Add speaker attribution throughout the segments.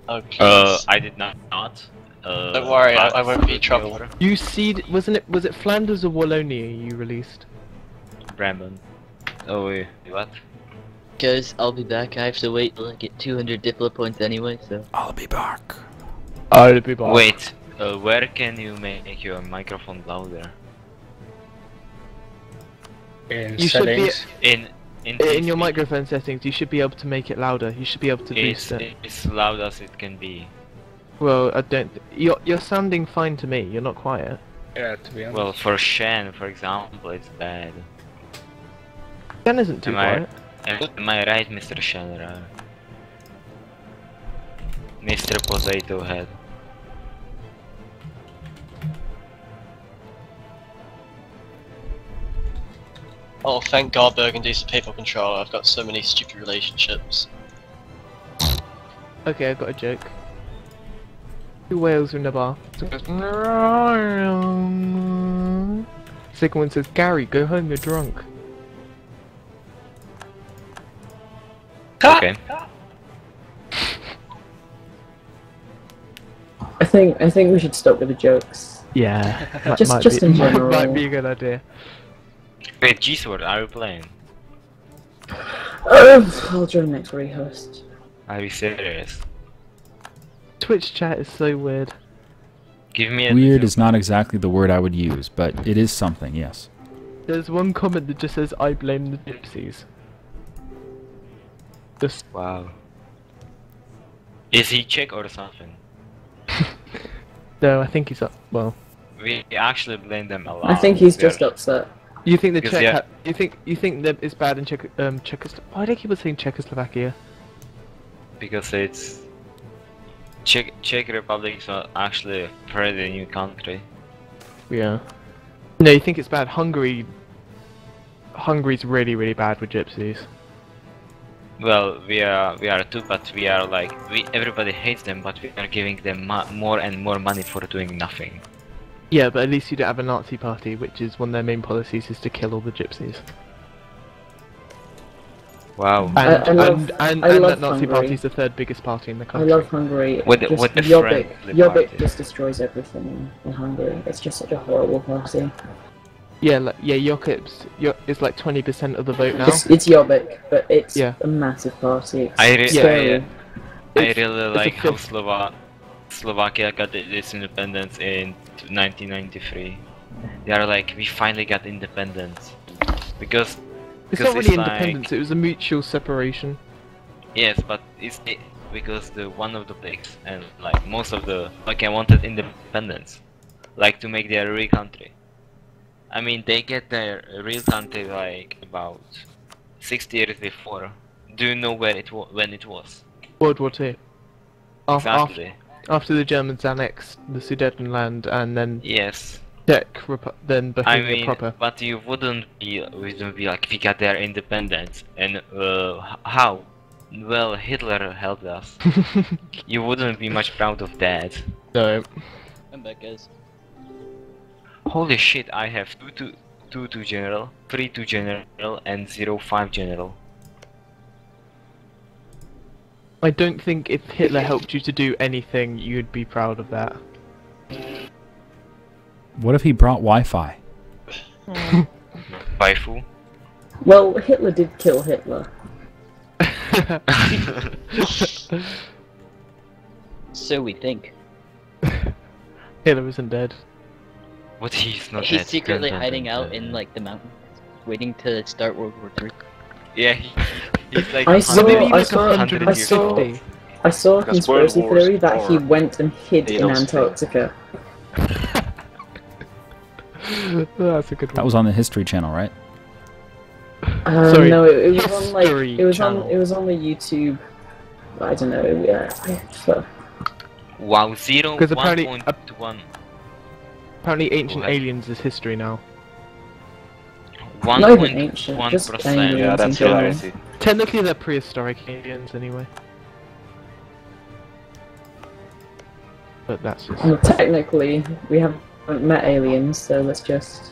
Speaker 1: Okay.
Speaker 2: I did not.
Speaker 1: Don't worry, I won't be trouble.
Speaker 3: You see, was it Flanders or Wallonia you released?
Speaker 2: Brabant. Oh wait, what?
Speaker 4: Guys, I'll be back. I have to wait till I get 200 Diplo points anyway, so...
Speaker 5: I'll be back.
Speaker 3: I'll be back.
Speaker 2: Wait, where can you make your microphone louder?
Speaker 6: In
Speaker 3: You should be
Speaker 6: settings.
Speaker 3: in your microphone settings. You should be able to make it louder. You should be able to boost it.
Speaker 2: It's loud as it can be.
Speaker 3: Well, I don't. You're sounding fine to me. You're not quiet.
Speaker 6: Yeah, to be honest.
Speaker 2: Well, for Shen, for example, it's bad.
Speaker 3: Ken isn't too quiet.
Speaker 2: Am I right, Mr. Shenryyr? Mr. Potato Head.
Speaker 1: Oh, thank God Burgundy's a people controller. I've got so many stupid relationships.
Speaker 3: Okay, I've got a joke. Two whales are in the bar. So it goes, second one says, Gary, go home, you're drunk.
Speaker 2: Okay.
Speaker 7: I think we should stop with the jokes.
Speaker 3: Yeah, that
Speaker 7: Just in general.
Speaker 3: might be a good idea.
Speaker 2: Wait, G-Sword, are you playing?
Speaker 7: I'll join next rehost.
Speaker 2: Are you serious?
Speaker 3: Twitch chat is so weird.
Speaker 2: Give me a
Speaker 5: Weird is not exactly the word I would use, but it is something, yes.
Speaker 3: There's one comment that just says, I blame the gypsies. Just
Speaker 2: Wow. Is he Czech or something?
Speaker 3: no, I think he's up. Well,
Speaker 2: We actually blame them a lot.
Speaker 7: I think he's
Speaker 2: They're-
Speaker 7: just upset.
Speaker 3: you think the
Speaker 2: Because
Speaker 3: Czech? You think that it's bad in Czechoslovakia? Why do I keep saying Czechoslovakia?
Speaker 2: Because it's Czech Republic is actually a pretty new country.
Speaker 3: Yeah. No, you think it's bad. Hungary's really bad with gypsies.
Speaker 2: Well, we are too, but we are like everybody hates them, but we are giving them more and more money for doing nothing.
Speaker 3: Yeah, but at least you don't have a Nazi party, which is one of their main policies is to kill all the gypsies.
Speaker 2: Wow.
Speaker 3: And
Speaker 7: love
Speaker 3: that Nazi
Speaker 7: Hungary.
Speaker 3: party is the third biggest party in the
Speaker 7: I
Speaker 3: country.
Speaker 7: love Hungary.
Speaker 2: With the
Speaker 7: Jobbik.
Speaker 2: friendly
Speaker 7: Jobbik
Speaker 2: party.
Speaker 7: just destroys everything in Hungary. It's just such a horrible party.
Speaker 3: Yeah, Jobbik's is like 20% of the vote now.
Speaker 7: It's Jobbik, but it's
Speaker 3: Yeah.
Speaker 7: a massive party. It's
Speaker 2: I
Speaker 7: scary.
Speaker 2: really like how
Speaker 3: fifth-
Speaker 2: Slovakia got its independence in 1993. They are like, we finally got independence because
Speaker 3: It's not really
Speaker 2: like-
Speaker 3: independence, it was a mutual separation.
Speaker 2: Yes, but because the one of the pigs and like most of the wanted independence, like to make their real country. I mean, they get their real country like about 60 years before. Do you know where when it was?
Speaker 3: World War II.
Speaker 2: Exactly.
Speaker 3: After the Germans annexed the Sudetenland and then
Speaker 2: Yes.
Speaker 3: then
Speaker 2: I
Speaker 3: Bohemia
Speaker 2: mean,
Speaker 3: proper.
Speaker 2: but you wouldn't be like we got their independence and how? Well, Hitler helped us. You wouldn't be much proud of that.
Speaker 3: No.
Speaker 4: I'm back, guys.
Speaker 2: Holy shit! I have 2 general, 3 general, and 0 5 general.
Speaker 3: I don't think if Hitler helped you to do anything, you'd be proud of that.
Speaker 5: What if he brought Wi-Fi?
Speaker 2: Waifu.
Speaker 7: Well, Hitler did kill Hitler.
Speaker 4: So we think.
Speaker 3: Hitler isn't dead.
Speaker 2: What? He's not
Speaker 4: He's
Speaker 2: dead.
Speaker 4: secretly
Speaker 2: Dun, dun,
Speaker 4: hiding
Speaker 2: dun,
Speaker 4: out
Speaker 2: dun.
Speaker 4: in like the mountains, waiting to start World War III.
Speaker 2: Yeah, he's like.
Speaker 7: I saw-
Speaker 3: Maybe like
Speaker 7: I saw-
Speaker 2: 100
Speaker 7: I
Speaker 2: years
Speaker 7: saw-
Speaker 2: old.
Speaker 7: I saw a
Speaker 1: Because
Speaker 7: conspiracy
Speaker 1: World Wars
Speaker 7: theory that he
Speaker 1: are-
Speaker 7: went and hid
Speaker 1: they
Speaker 7: in
Speaker 1: don't stay.
Speaker 7: Antarctica.
Speaker 3: That's a good one.
Speaker 5: That was on the History Channel, right?
Speaker 3: Sorry,
Speaker 7: No, it was on like
Speaker 3: History
Speaker 7: it was
Speaker 3: Channel.
Speaker 7: on the YouTube. I don't know. Yeah.
Speaker 2: Wow, 0
Speaker 3: 'Cause apparently-
Speaker 2: 1.1.
Speaker 3: Apparently Ancient
Speaker 2: Go ahead.
Speaker 3: Aliens is history now.
Speaker 7: Not even ancient, just
Speaker 2: 1.1%.
Speaker 7: aliens
Speaker 1: Yeah,
Speaker 7: in
Speaker 1: that's
Speaker 7: general.
Speaker 1: hilarious.
Speaker 3: Technically they're prehistoric aliens anyway. But that's just...
Speaker 7: Well, technically, we haven't met aliens, so let's just.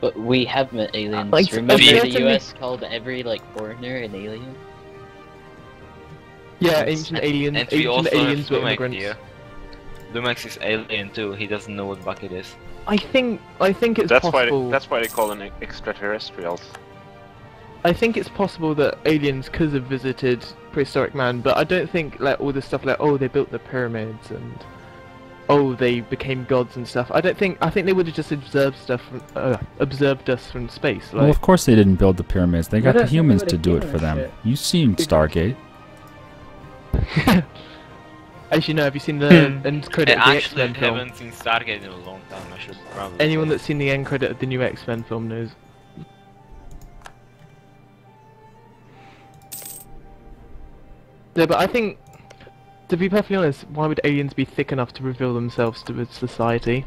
Speaker 4: But we have met aliens.
Speaker 3: Like,
Speaker 4: Remember
Speaker 2: okay,
Speaker 4: the
Speaker 3: to me-
Speaker 4: US called every like foreigner an alien?
Speaker 3: Yeah, ancient aliens.
Speaker 2: And we
Speaker 3: Ancient
Speaker 2: also
Speaker 3: aliens
Speaker 2: have
Speaker 3: were
Speaker 2: Lumex
Speaker 3: immigrants.
Speaker 2: here. Lumex is alien too. He doesn't know what bucket is.
Speaker 3: I think it's
Speaker 8: That's
Speaker 3: possible.
Speaker 8: why they call them extraterrestrials.
Speaker 3: I think it's possible that aliens could have visited prehistoric man, but I don't think like all this stuff like oh they built the pyramids and oh they became gods and stuff. I think they would have just observed stuff observed us from space. Like,
Speaker 5: Well, of course they didn't build the pyramids. They got
Speaker 7: don't
Speaker 5: the
Speaker 7: think they
Speaker 5: humans
Speaker 7: would
Speaker 5: to
Speaker 7: have
Speaker 5: do it
Speaker 7: given
Speaker 5: for
Speaker 7: a
Speaker 5: them.
Speaker 7: shit.
Speaker 5: You've seen Stargate.
Speaker 3: Actually, no. Have you seen the end credit
Speaker 2: I
Speaker 3: of the
Speaker 2: actually
Speaker 3: X-Men film?
Speaker 2: haven't seen Stargate in a long time. I should probably.
Speaker 3: Anyone
Speaker 2: say.
Speaker 3: that's seen the end credit of the new X-Men film knows. Yeah, but I think, to be perfectly honest, why would aliens be thick enough to reveal themselves to society?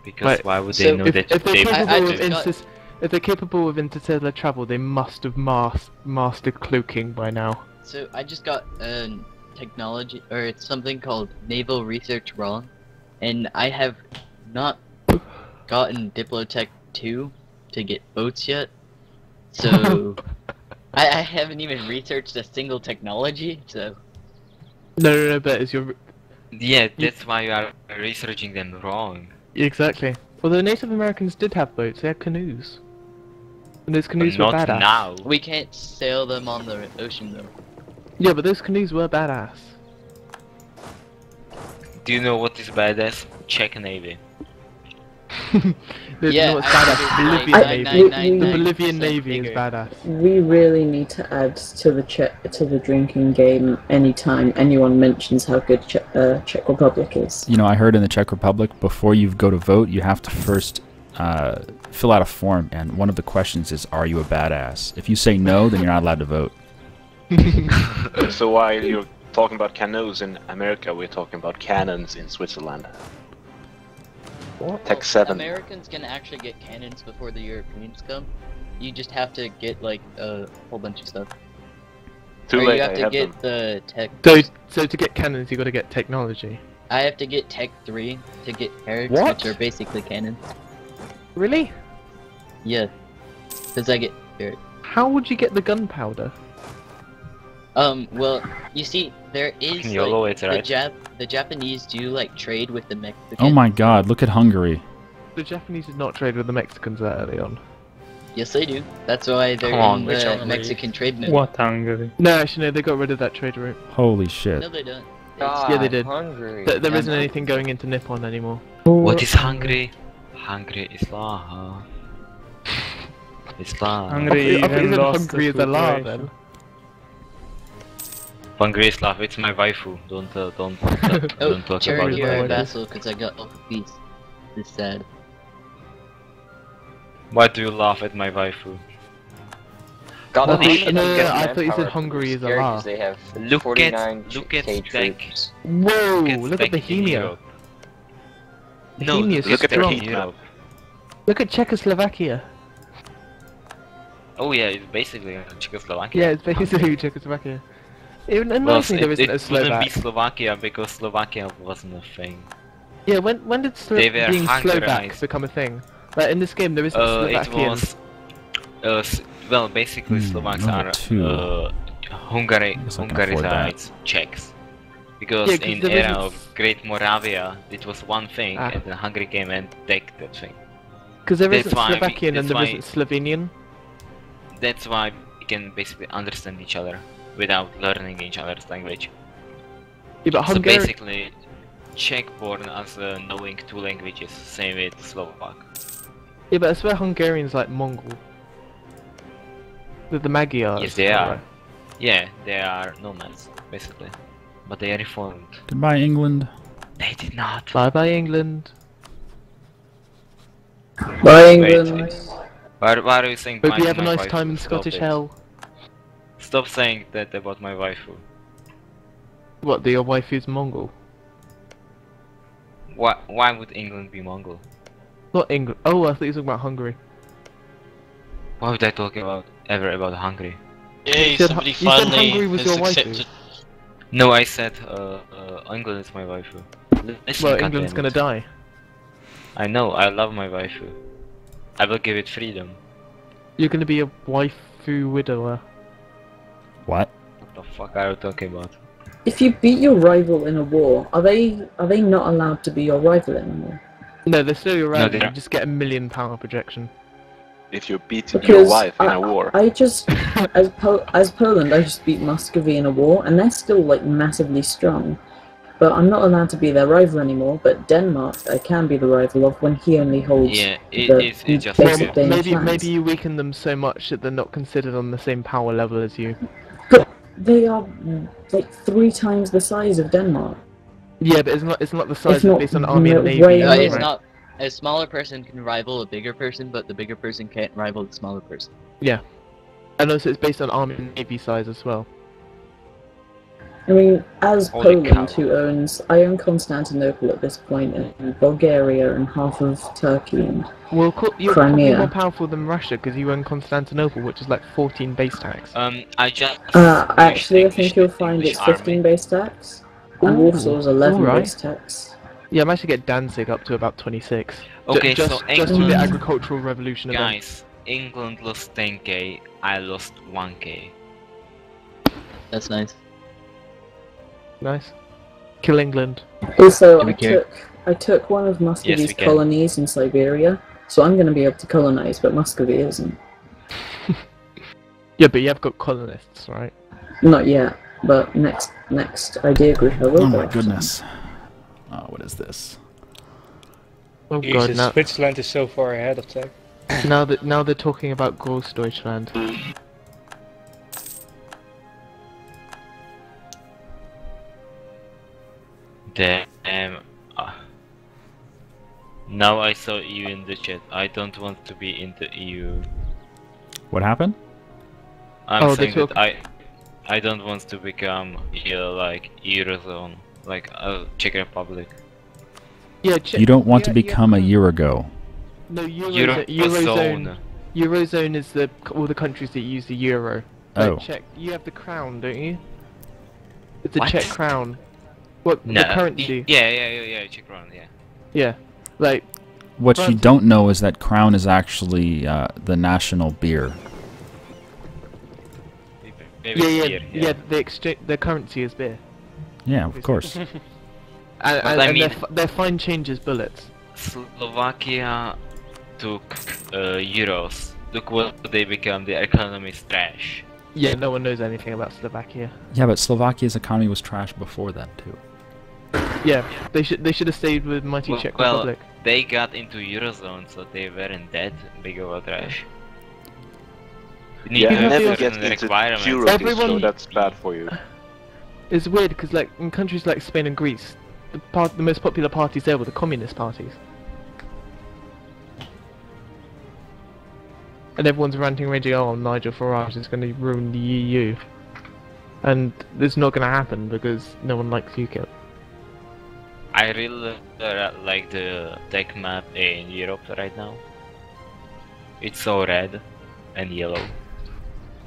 Speaker 2: Because
Speaker 3: Right,
Speaker 2: why would
Speaker 7: so
Speaker 2: they know
Speaker 3: If,
Speaker 2: that
Speaker 3: if they're
Speaker 2: they
Speaker 3: capable of
Speaker 4: just got-
Speaker 3: if they're capable of interstellar travel, they must have mastered cloaking by now.
Speaker 4: So I just got technology, or it's something called Naval Research wrong, and I have not gotten Diplotech 2 to get boats yet. So I haven't even researched a single technology. So
Speaker 3: No, but as you're
Speaker 2: Yeah, that's why you are researching them wrong.
Speaker 3: exactly. Well, the Native Americans did have boats; they had canoes, and those
Speaker 2: But
Speaker 3: canoes were
Speaker 2: not
Speaker 3: badass.
Speaker 2: now.
Speaker 4: we can't sail them on the ocean though.
Speaker 3: Yeah, but those canoes were badass.
Speaker 2: Do you know what is badass? Czech Navy.
Speaker 3: You
Speaker 4: Yeah,
Speaker 3: know what's
Speaker 4: I
Speaker 3: badass?
Speaker 4: figured
Speaker 3: Bolivian
Speaker 4: like
Speaker 3: Navy.
Speaker 4: 99.9%
Speaker 3: The Bolivian Navy is
Speaker 4: bigger.
Speaker 3: badass.
Speaker 7: We really need to add to the drinking game anytime anyone mentions how good Czech Republic is.
Speaker 5: You know, I heard in the Czech Republic, before you go to vote, you have to first fill out a form, and one of the questions is, are you a badass? If you say no, then you're not allowed to vote.
Speaker 8: So while you're talking about canoes in America, we're talking about cannons in Switzerland. Tech 7.
Speaker 4: Americans can actually get cannons before the Europeans come. You just have to get like a whole bunch of stuff.
Speaker 8: Too
Speaker 4: Or
Speaker 8: late,
Speaker 4: you
Speaker 8: I
Speaker 4: have to
Speaker 8: have
Speaker 4: get
Speaker 8: them.
Speaker 4: the tech.
Speaker 3: So to get cannons, you got to get technology.
Speaker 4: I have to get Tech 3 to get Herrics,
Speaker 3: What?
Speaker 4: which are basically cannons.
Speaker 3: Really?
Speaker 4: Yeah, because I get Herrick.
Speaker 3: How would you get the gunpowder?
Speaker 4: Well, you see, there is
Speaker 2: YOLO,
Speaker 4: like
Speaker 2: it's right.
Speaker 4: the Japanese do like trade with the Mexicans.
Speaker 5: Oh my god, look at Hungary.
Speaker 3: The Japanese did not trade with the Mexicans that early on.
Speaker 4: Yes, they do. That's why they're
Speaker 2: Come on,
Speaker 4: in
Speaker 6: which
Speaker 4: the
Speaker 6: Hungary?
Speaker 4: Mexican trade node.
Speaker 6: What Hungary?
Speaker 3: No, actually, no, they got rid of that trade route.
Speaker 5: Holy shit.
Speaker 4: No, they don't.
Speaker 3: Yeah, they did.
Speaker 9: Hungary.
Speaker 3: There
Speaker 4: Yeah,
Speaker 3: isn't
Speaker 4: no.
Speaker 3: anything going into Nippon anymore.
Speaker 2: What is Hungary? Hungary is lava. It's lava.
Speaker 6: Hungary
Speaker 3: I thought you
Speaker 6: even
Speaker 3: said
Speaker 6: lost
Speaker 3: Hungary
Speaker 6: the
Speaker 3: is a law
Speaker 6: situation.
Speaker 3: then.
Speaker 2: Hungary is lava. It's my waifu. Don't
Speaker 4: Oh,
Speaker 2: don't talk
Speaker 4: Cherry,
Speaker 2: about
Speaker 4: you're a
Speaker 2: it.
Speaker 4: vassal because I got off a piece. It's sad.
Speaker 2: Why do you laugh at my waifu?
Speaker 9: God,
Speaker 3: I
Speaker 9: they
Speaker 3: thought-
Speaker 9: should
Speaker 3: no,
Speaker 9: have
Speaker 3: no,
Speaker 9: given
Speaker 3: I thought you said
Speaker 9: manpower
Speaker 3: Hungary is a
Speaker 9: scary
Speaker 3: law.
Speaker 9: 'cause They have
Speaker 2: Look
Speaker 9: 49
Speaker 2: at look at
Speaker 9: K
Speaker 2: Czech.
Speaker 9: troops.
Speaker 3: Whoa!
Speaker 2: Look
Speaker 3: Look at
Speaker 2: Czech in
Speaker 3: Bohemia.
Speaker 2: Europe. No,
Speaker 3: Bohemia's
Speaker 2: look at
Speaker 3: strong.
Speaker 2: Czech in Europe.
Speaker 3: Look at Czechoslovakia.
Speaker 2: Oh yeah, it's basically Czechoslovakia.
Speaker 3: Yeah, it's basically Czechoslovakia. Even
Speaker 2: Well,
Speaker 3: annoyingly, there isn't
Speaker 2: it
Speaker 3: a
Speaker 2: wouldn't be
Speaker 3: Slovak.
Speaker 2: Slovakia because Slovakia wasn't a thing.
Speaker 3: Yeah, when did
Speaker 2: They were
Speaker 3: being Slovak
Speaker 2: Hungarized.
Speaker 3: become a thing? Like in this game, there isn't
Speaker 2: It
Speaker 3: Slovakian.
Speaker 2: was. Well, basically Slovaks
Speaker 5: number
Speaker 2: are
Speaker 5: two.
Speaker 2: Hungary,
Speaker 5: Guess I can afford that.
Speaker 2: Hungarized Czechs. Because
Speaker 3: Yeah, 'cause
Speaker 2: in
Speaker 3: there
Speaker 2: era
Speaker 3: isn't-
Speaker 2: of Great Moravia, it was one thing,
Speaker 3: Ah.
Speaker 2: and then Hungary came and took that thing.
Speaker 3: Because there
Speaker 2: that's
Speaker 3: isn't
Speaker 2: why we-
Speaker 3: Slovakian and
Speaker 2: that's
Speaker 3: there
Speaker 2: why-
Speaker 3: isn't Slovenian.
Speaker 2: That's why we can basically understand each other without learning each other's language.
Speaker 3: Yeah, but
Speaker 2: So
Speaker 3: Hungary.
Speaker 2: basically, Czech born as knowing two languages, same with Slovak.
Speaker 3: Yeah, but I swear Hungarians like Mongol. The Magyars.
Speaker 2: Yes, they are. Yeah, they are nomads, basically. But they are reformed.
Speaker 5: Goodbye, England.
Speaker 2: They did not.
Speaker 3: Bye bye England.
Speaker 7: Bye,
Speaker 2: Wait,
Speaker 7: England.
Speaker 2: Why are you saying
Speaker 3: Hope
Speaker 2: bye
Speaker 3: you
Speaker 2: to
Speaker 3: have a
Speaker 2: my
Speaker 3: nice
Speaker 2: waifu?
Speaker 3: time in
Speaker 2: Stop
Speaker 3: Scottish
Speaker 2: it.
Speaker 3: Hell.
Speaker 2: Stop saying that about my waifu.
Speaker 3: What, your wife is Mongol?
Speaker 2: Why would England be Mongol?
Speaker 3: Not England. Oh, I thought you were talking about Hungary.
Speaker 2: Why would I talk about Hungary?
Speaker 1: Yay,
Speaker 3: said
Speaker 1: somebody
Speaker 3: you said
Speaker 1: finally
Speaker 3: Hungary was
Speaker 1: has
Speaker 3: your waifu.
Speaker 1: accepted.
Speaker 2: No, I said England is my waifu. Listen,
Speaker 3: Well,
Speaker 2: goddammit.
Speaker 3: England's gonna die.
Speaker 2: I know, I love my waifu. I will give it freedom.
Speaker 3: You're gonna be a waifu widower.
Speaker 5: What?
Speaker 2: What the fuck are you talking about?
Speaker 7: If you beat your rival in a war, are they not allowed to be your rival anymore?
Speaker 3: No, they're still your rival.
Speaker 2: they're-
Speaker 3: You just get a 1,000,000 power projection.
Speaker 8: If you're beating your
Speaker 7: Because
Speaker 8: wife in a war.
Speaker 7: I just, as Poland, I just beat Muscovy in a war, and they're still like massively strong. But I'm not allowed to be their rival anymore. But Denmark, I can be the rival of when he only holds.
Speaker 2: Yeah,
Speaker 7: the
Speaker 2: it's just
Speaker 7: basic
Speaker 2: weird.
Speaker 7: Danish lands.
Speaker 3: Maybe you weaken them so much that they're not considered on the same power level as you.
Speaker 7: But they are like 3 times the size of Denmark.
Speaker 3: Yeah, but it's not the size
Speaker 7: It's not
Speaker 3: based on army and
Speaker 7: way
Speaker 3: navy.
Speaker 7: more.
Speaker 4: It's
Speaker 3: right?
Speaker 4: not. A smaller person can rival a bigger person, but the bigger person can't rival the smaller person.
Speaker 3: And also it's based on army and navy size as well.
Speaker 7: I mean, as
Speaker 2: Holy
Speaker 7: Poland,
Speaker 2: cow.
Speaker 7: I own Constantinople at this point, and Bulgaria, and half of Turkey, and
Speaker 3: Well, you're probably
Speaker 7: Crimea.
Speaker 3: more powerful than Russia because you own Constantinople, which is like 14 base tax.
Speaker 2: I just.
Speaker 7: actually, I
Speaker 2: English-
Speaker 7: think you'll find
Speaker 2: English
Speaker 7: it's 15
Speaker 2: army.
Speaker 7: base tax, and
Speaker 3: Ooh,
Speaker 7: Warsaw's 11
Speaker 3: alright.
Speaker 7: base tax.
Speaker 3: Yeah, I managed to get Danzig up to about 26.
Speaker 2: Okay,
Speaker 3: just,
Speaker 2: so
Speaker 3: just through the
Speaker 7: England-
Speaker 3: agricultural revolution event.
Speaker 2: Guys, England lost 10k, I lost 1k.
Speaker 4: That's nice.
Speaker 3: Nice. Kill England.
Speaker 7: Also,
Speaker 4: we care?
Speaker 7: I took one of Muscovy's
Speaker 2: we can.
Speaker 7: colonies in Siberia, so I'm going to be able to colonize, but Muscovy isn't.
Speaker 3: Yeah, but you have got colonists, right?
Speaker 7: Not yet, but next idea group I will
Speaker 5: Oh
Speaker 7: go
Speaker 5: my
Speaker 7: after.
Speaker 5: goodness. Oh, what is this?
Speaker 3: Oh god,
Speaker 6: Jesus,
Speaker 3: now
Speaker 6: Switzerland is so far ahead of tech.
Speaker 3: now they're talking about Großdeutschland.
Speaker 2: Damn. Now I saw you in the chat. I don't want to be in the EU.
Speaker 5: What happened?
Speaker 2: I'm
Speaker 3: Oh, they
Speaker 2: saying that
Speaker 3: talk-
Speaker 2: I don't want to become like Eurozone, like Czech Republic.
Speaker 3: Yeah,
Speaker 5: You don't want to
Speaker 3: yeah,
Speaker 5: become a year ago.
Speaker 3: No, Eurozone.
Speaker 2: Eurozone.
Speaker 3: Eurozone is all the countries that use the euro.
Speaker 5: Oh.
Speaker 3: Like Czech, you have the crown, don't you? It's the
Speaker 2: What?
Speaker 3: Czech crown. What
Speaker 2: No.
Speaker 3: the currency?
Speaker 2: Yeah, Czech crown, yeah.
Speaker 3: Yeah, like
Speaker 5: What you
Speaker 3: France-
Speaker 5: don't know is that Crown is actually the national beer.
Speaker 2: Maybe
Speaker 3: yeah.
Speaker 2: beer, yeah.
Speaker 3: Their currency is beer,
Speaker 5: Yeah, of course.
Speaker 3: and,
Speaker 2: But
Speaker 3: and,
Speaker 2: I
Speaker 3: and
Speaker 2: mean-
Speaker 3: their fine change is bullets.
Speaker 2: Slovakia took euros. Look what they become. Their economy is trash.
Speaker 3: Yeah, no one knows anything about Slovakia.
Speaker 5: Yeah, but Slovakia's economy was trash before that too.
Speaker 3: Yeah, they should have stayed with mighty Czech
Speaker 2: Well,
Speaker 3: Republic.
Speaker 2: they got into Eurozone, so they weren't that big of a trash. You need
Speaker 8: Yeah,
Speaker 2: to
Speaker 3: have
Speaker 8: never
Speaker 2: have
Speaker 8: get
Speaker 2: certain
Speaker 8: into
Speaker 2: requirements.
Speaker 8: Europe, so
Speaker 3: Everyone-
Speaker 8: that's bad for you.
Speaker 3: It's weird because like in countries like Spain and Greece, the most popular parties there were the communist parties. And everyone's ranting, raging, oh, Nigel Farage is going to ruin the EU. And it's not going to happen because no one likes UKIP.
Speaker 2: I really like the tech map in Europe right now. It's so red and yellow.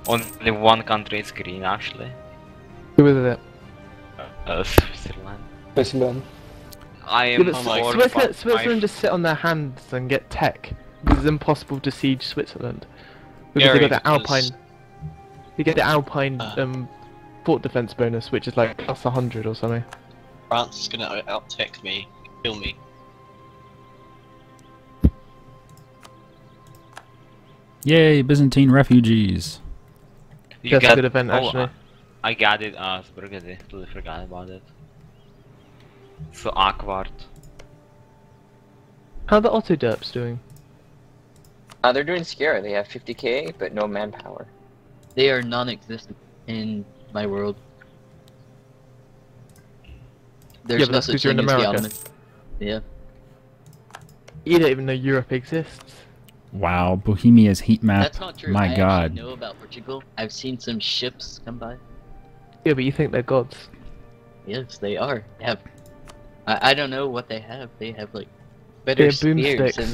Speaker 2: Only one country is green actually.
Speaker 3: Who is it?
Speaker 2: Switzerland.
Speaker 6: Switzerland.
Speaker 2: I
Speaker 3: Yeah,
Speaker 2: am
Speaker 3: but
Speaker 2: for
Speaker 3: Switzerland just sit on their hands and get tech. Because it's impossible to siege Switzerland. Because
Speaker 1: Very
Speaker 3: they get the
Speaker 1: because-
Speaker 3: Alpine. You get the Alpine fort defense bonus, which is like plus 100 or something.
Speaker 1: France is gonna out-tech me, kill me.
Speaker 5: Yay, Byzantine refugees.
Speaker 2: You
Speaker 3: That's a
Speaker 2: got-
Speaker 3: good event,
Speaker 2: oh,
Speaker 3: actually.
Speaker 2: I got it as Burgundy. Totally forgot about it. So awkward.
Speaker 3: How are the Autoderps doing?
Speaker 9: They're doing scary. They have 50k, but no manpower.
Speaker 4: They are non-existent in my world. There's
Speaker 3: Yeah, but
Speaker 4: no
Speaker 3: that's 'cause
Speaker 4: such
Speaker 3: you're in
Speaker 4: thing as the
Speaker 3: America.
Speaker 4: Ottomans. Yeah.
Speaker 3: You don't even know Europe exists.
Speaker 5: Wow, Bohemia's heat map.
Speaker 4: That's not true.
Speaker 5: My
Speaker 4: I
Speaker 5: god.
Speaker 4: actually know about Portugal. I've seen some ships come by.
Speaker 3: Yeah, but you think they're gods.
Speaker 4: Yes, they are. They have. I don't know what they have. They have like better
Speaker 3: They're
Speaker 4: spears,
Speaker 3: boomsticks.
Speaker 4: and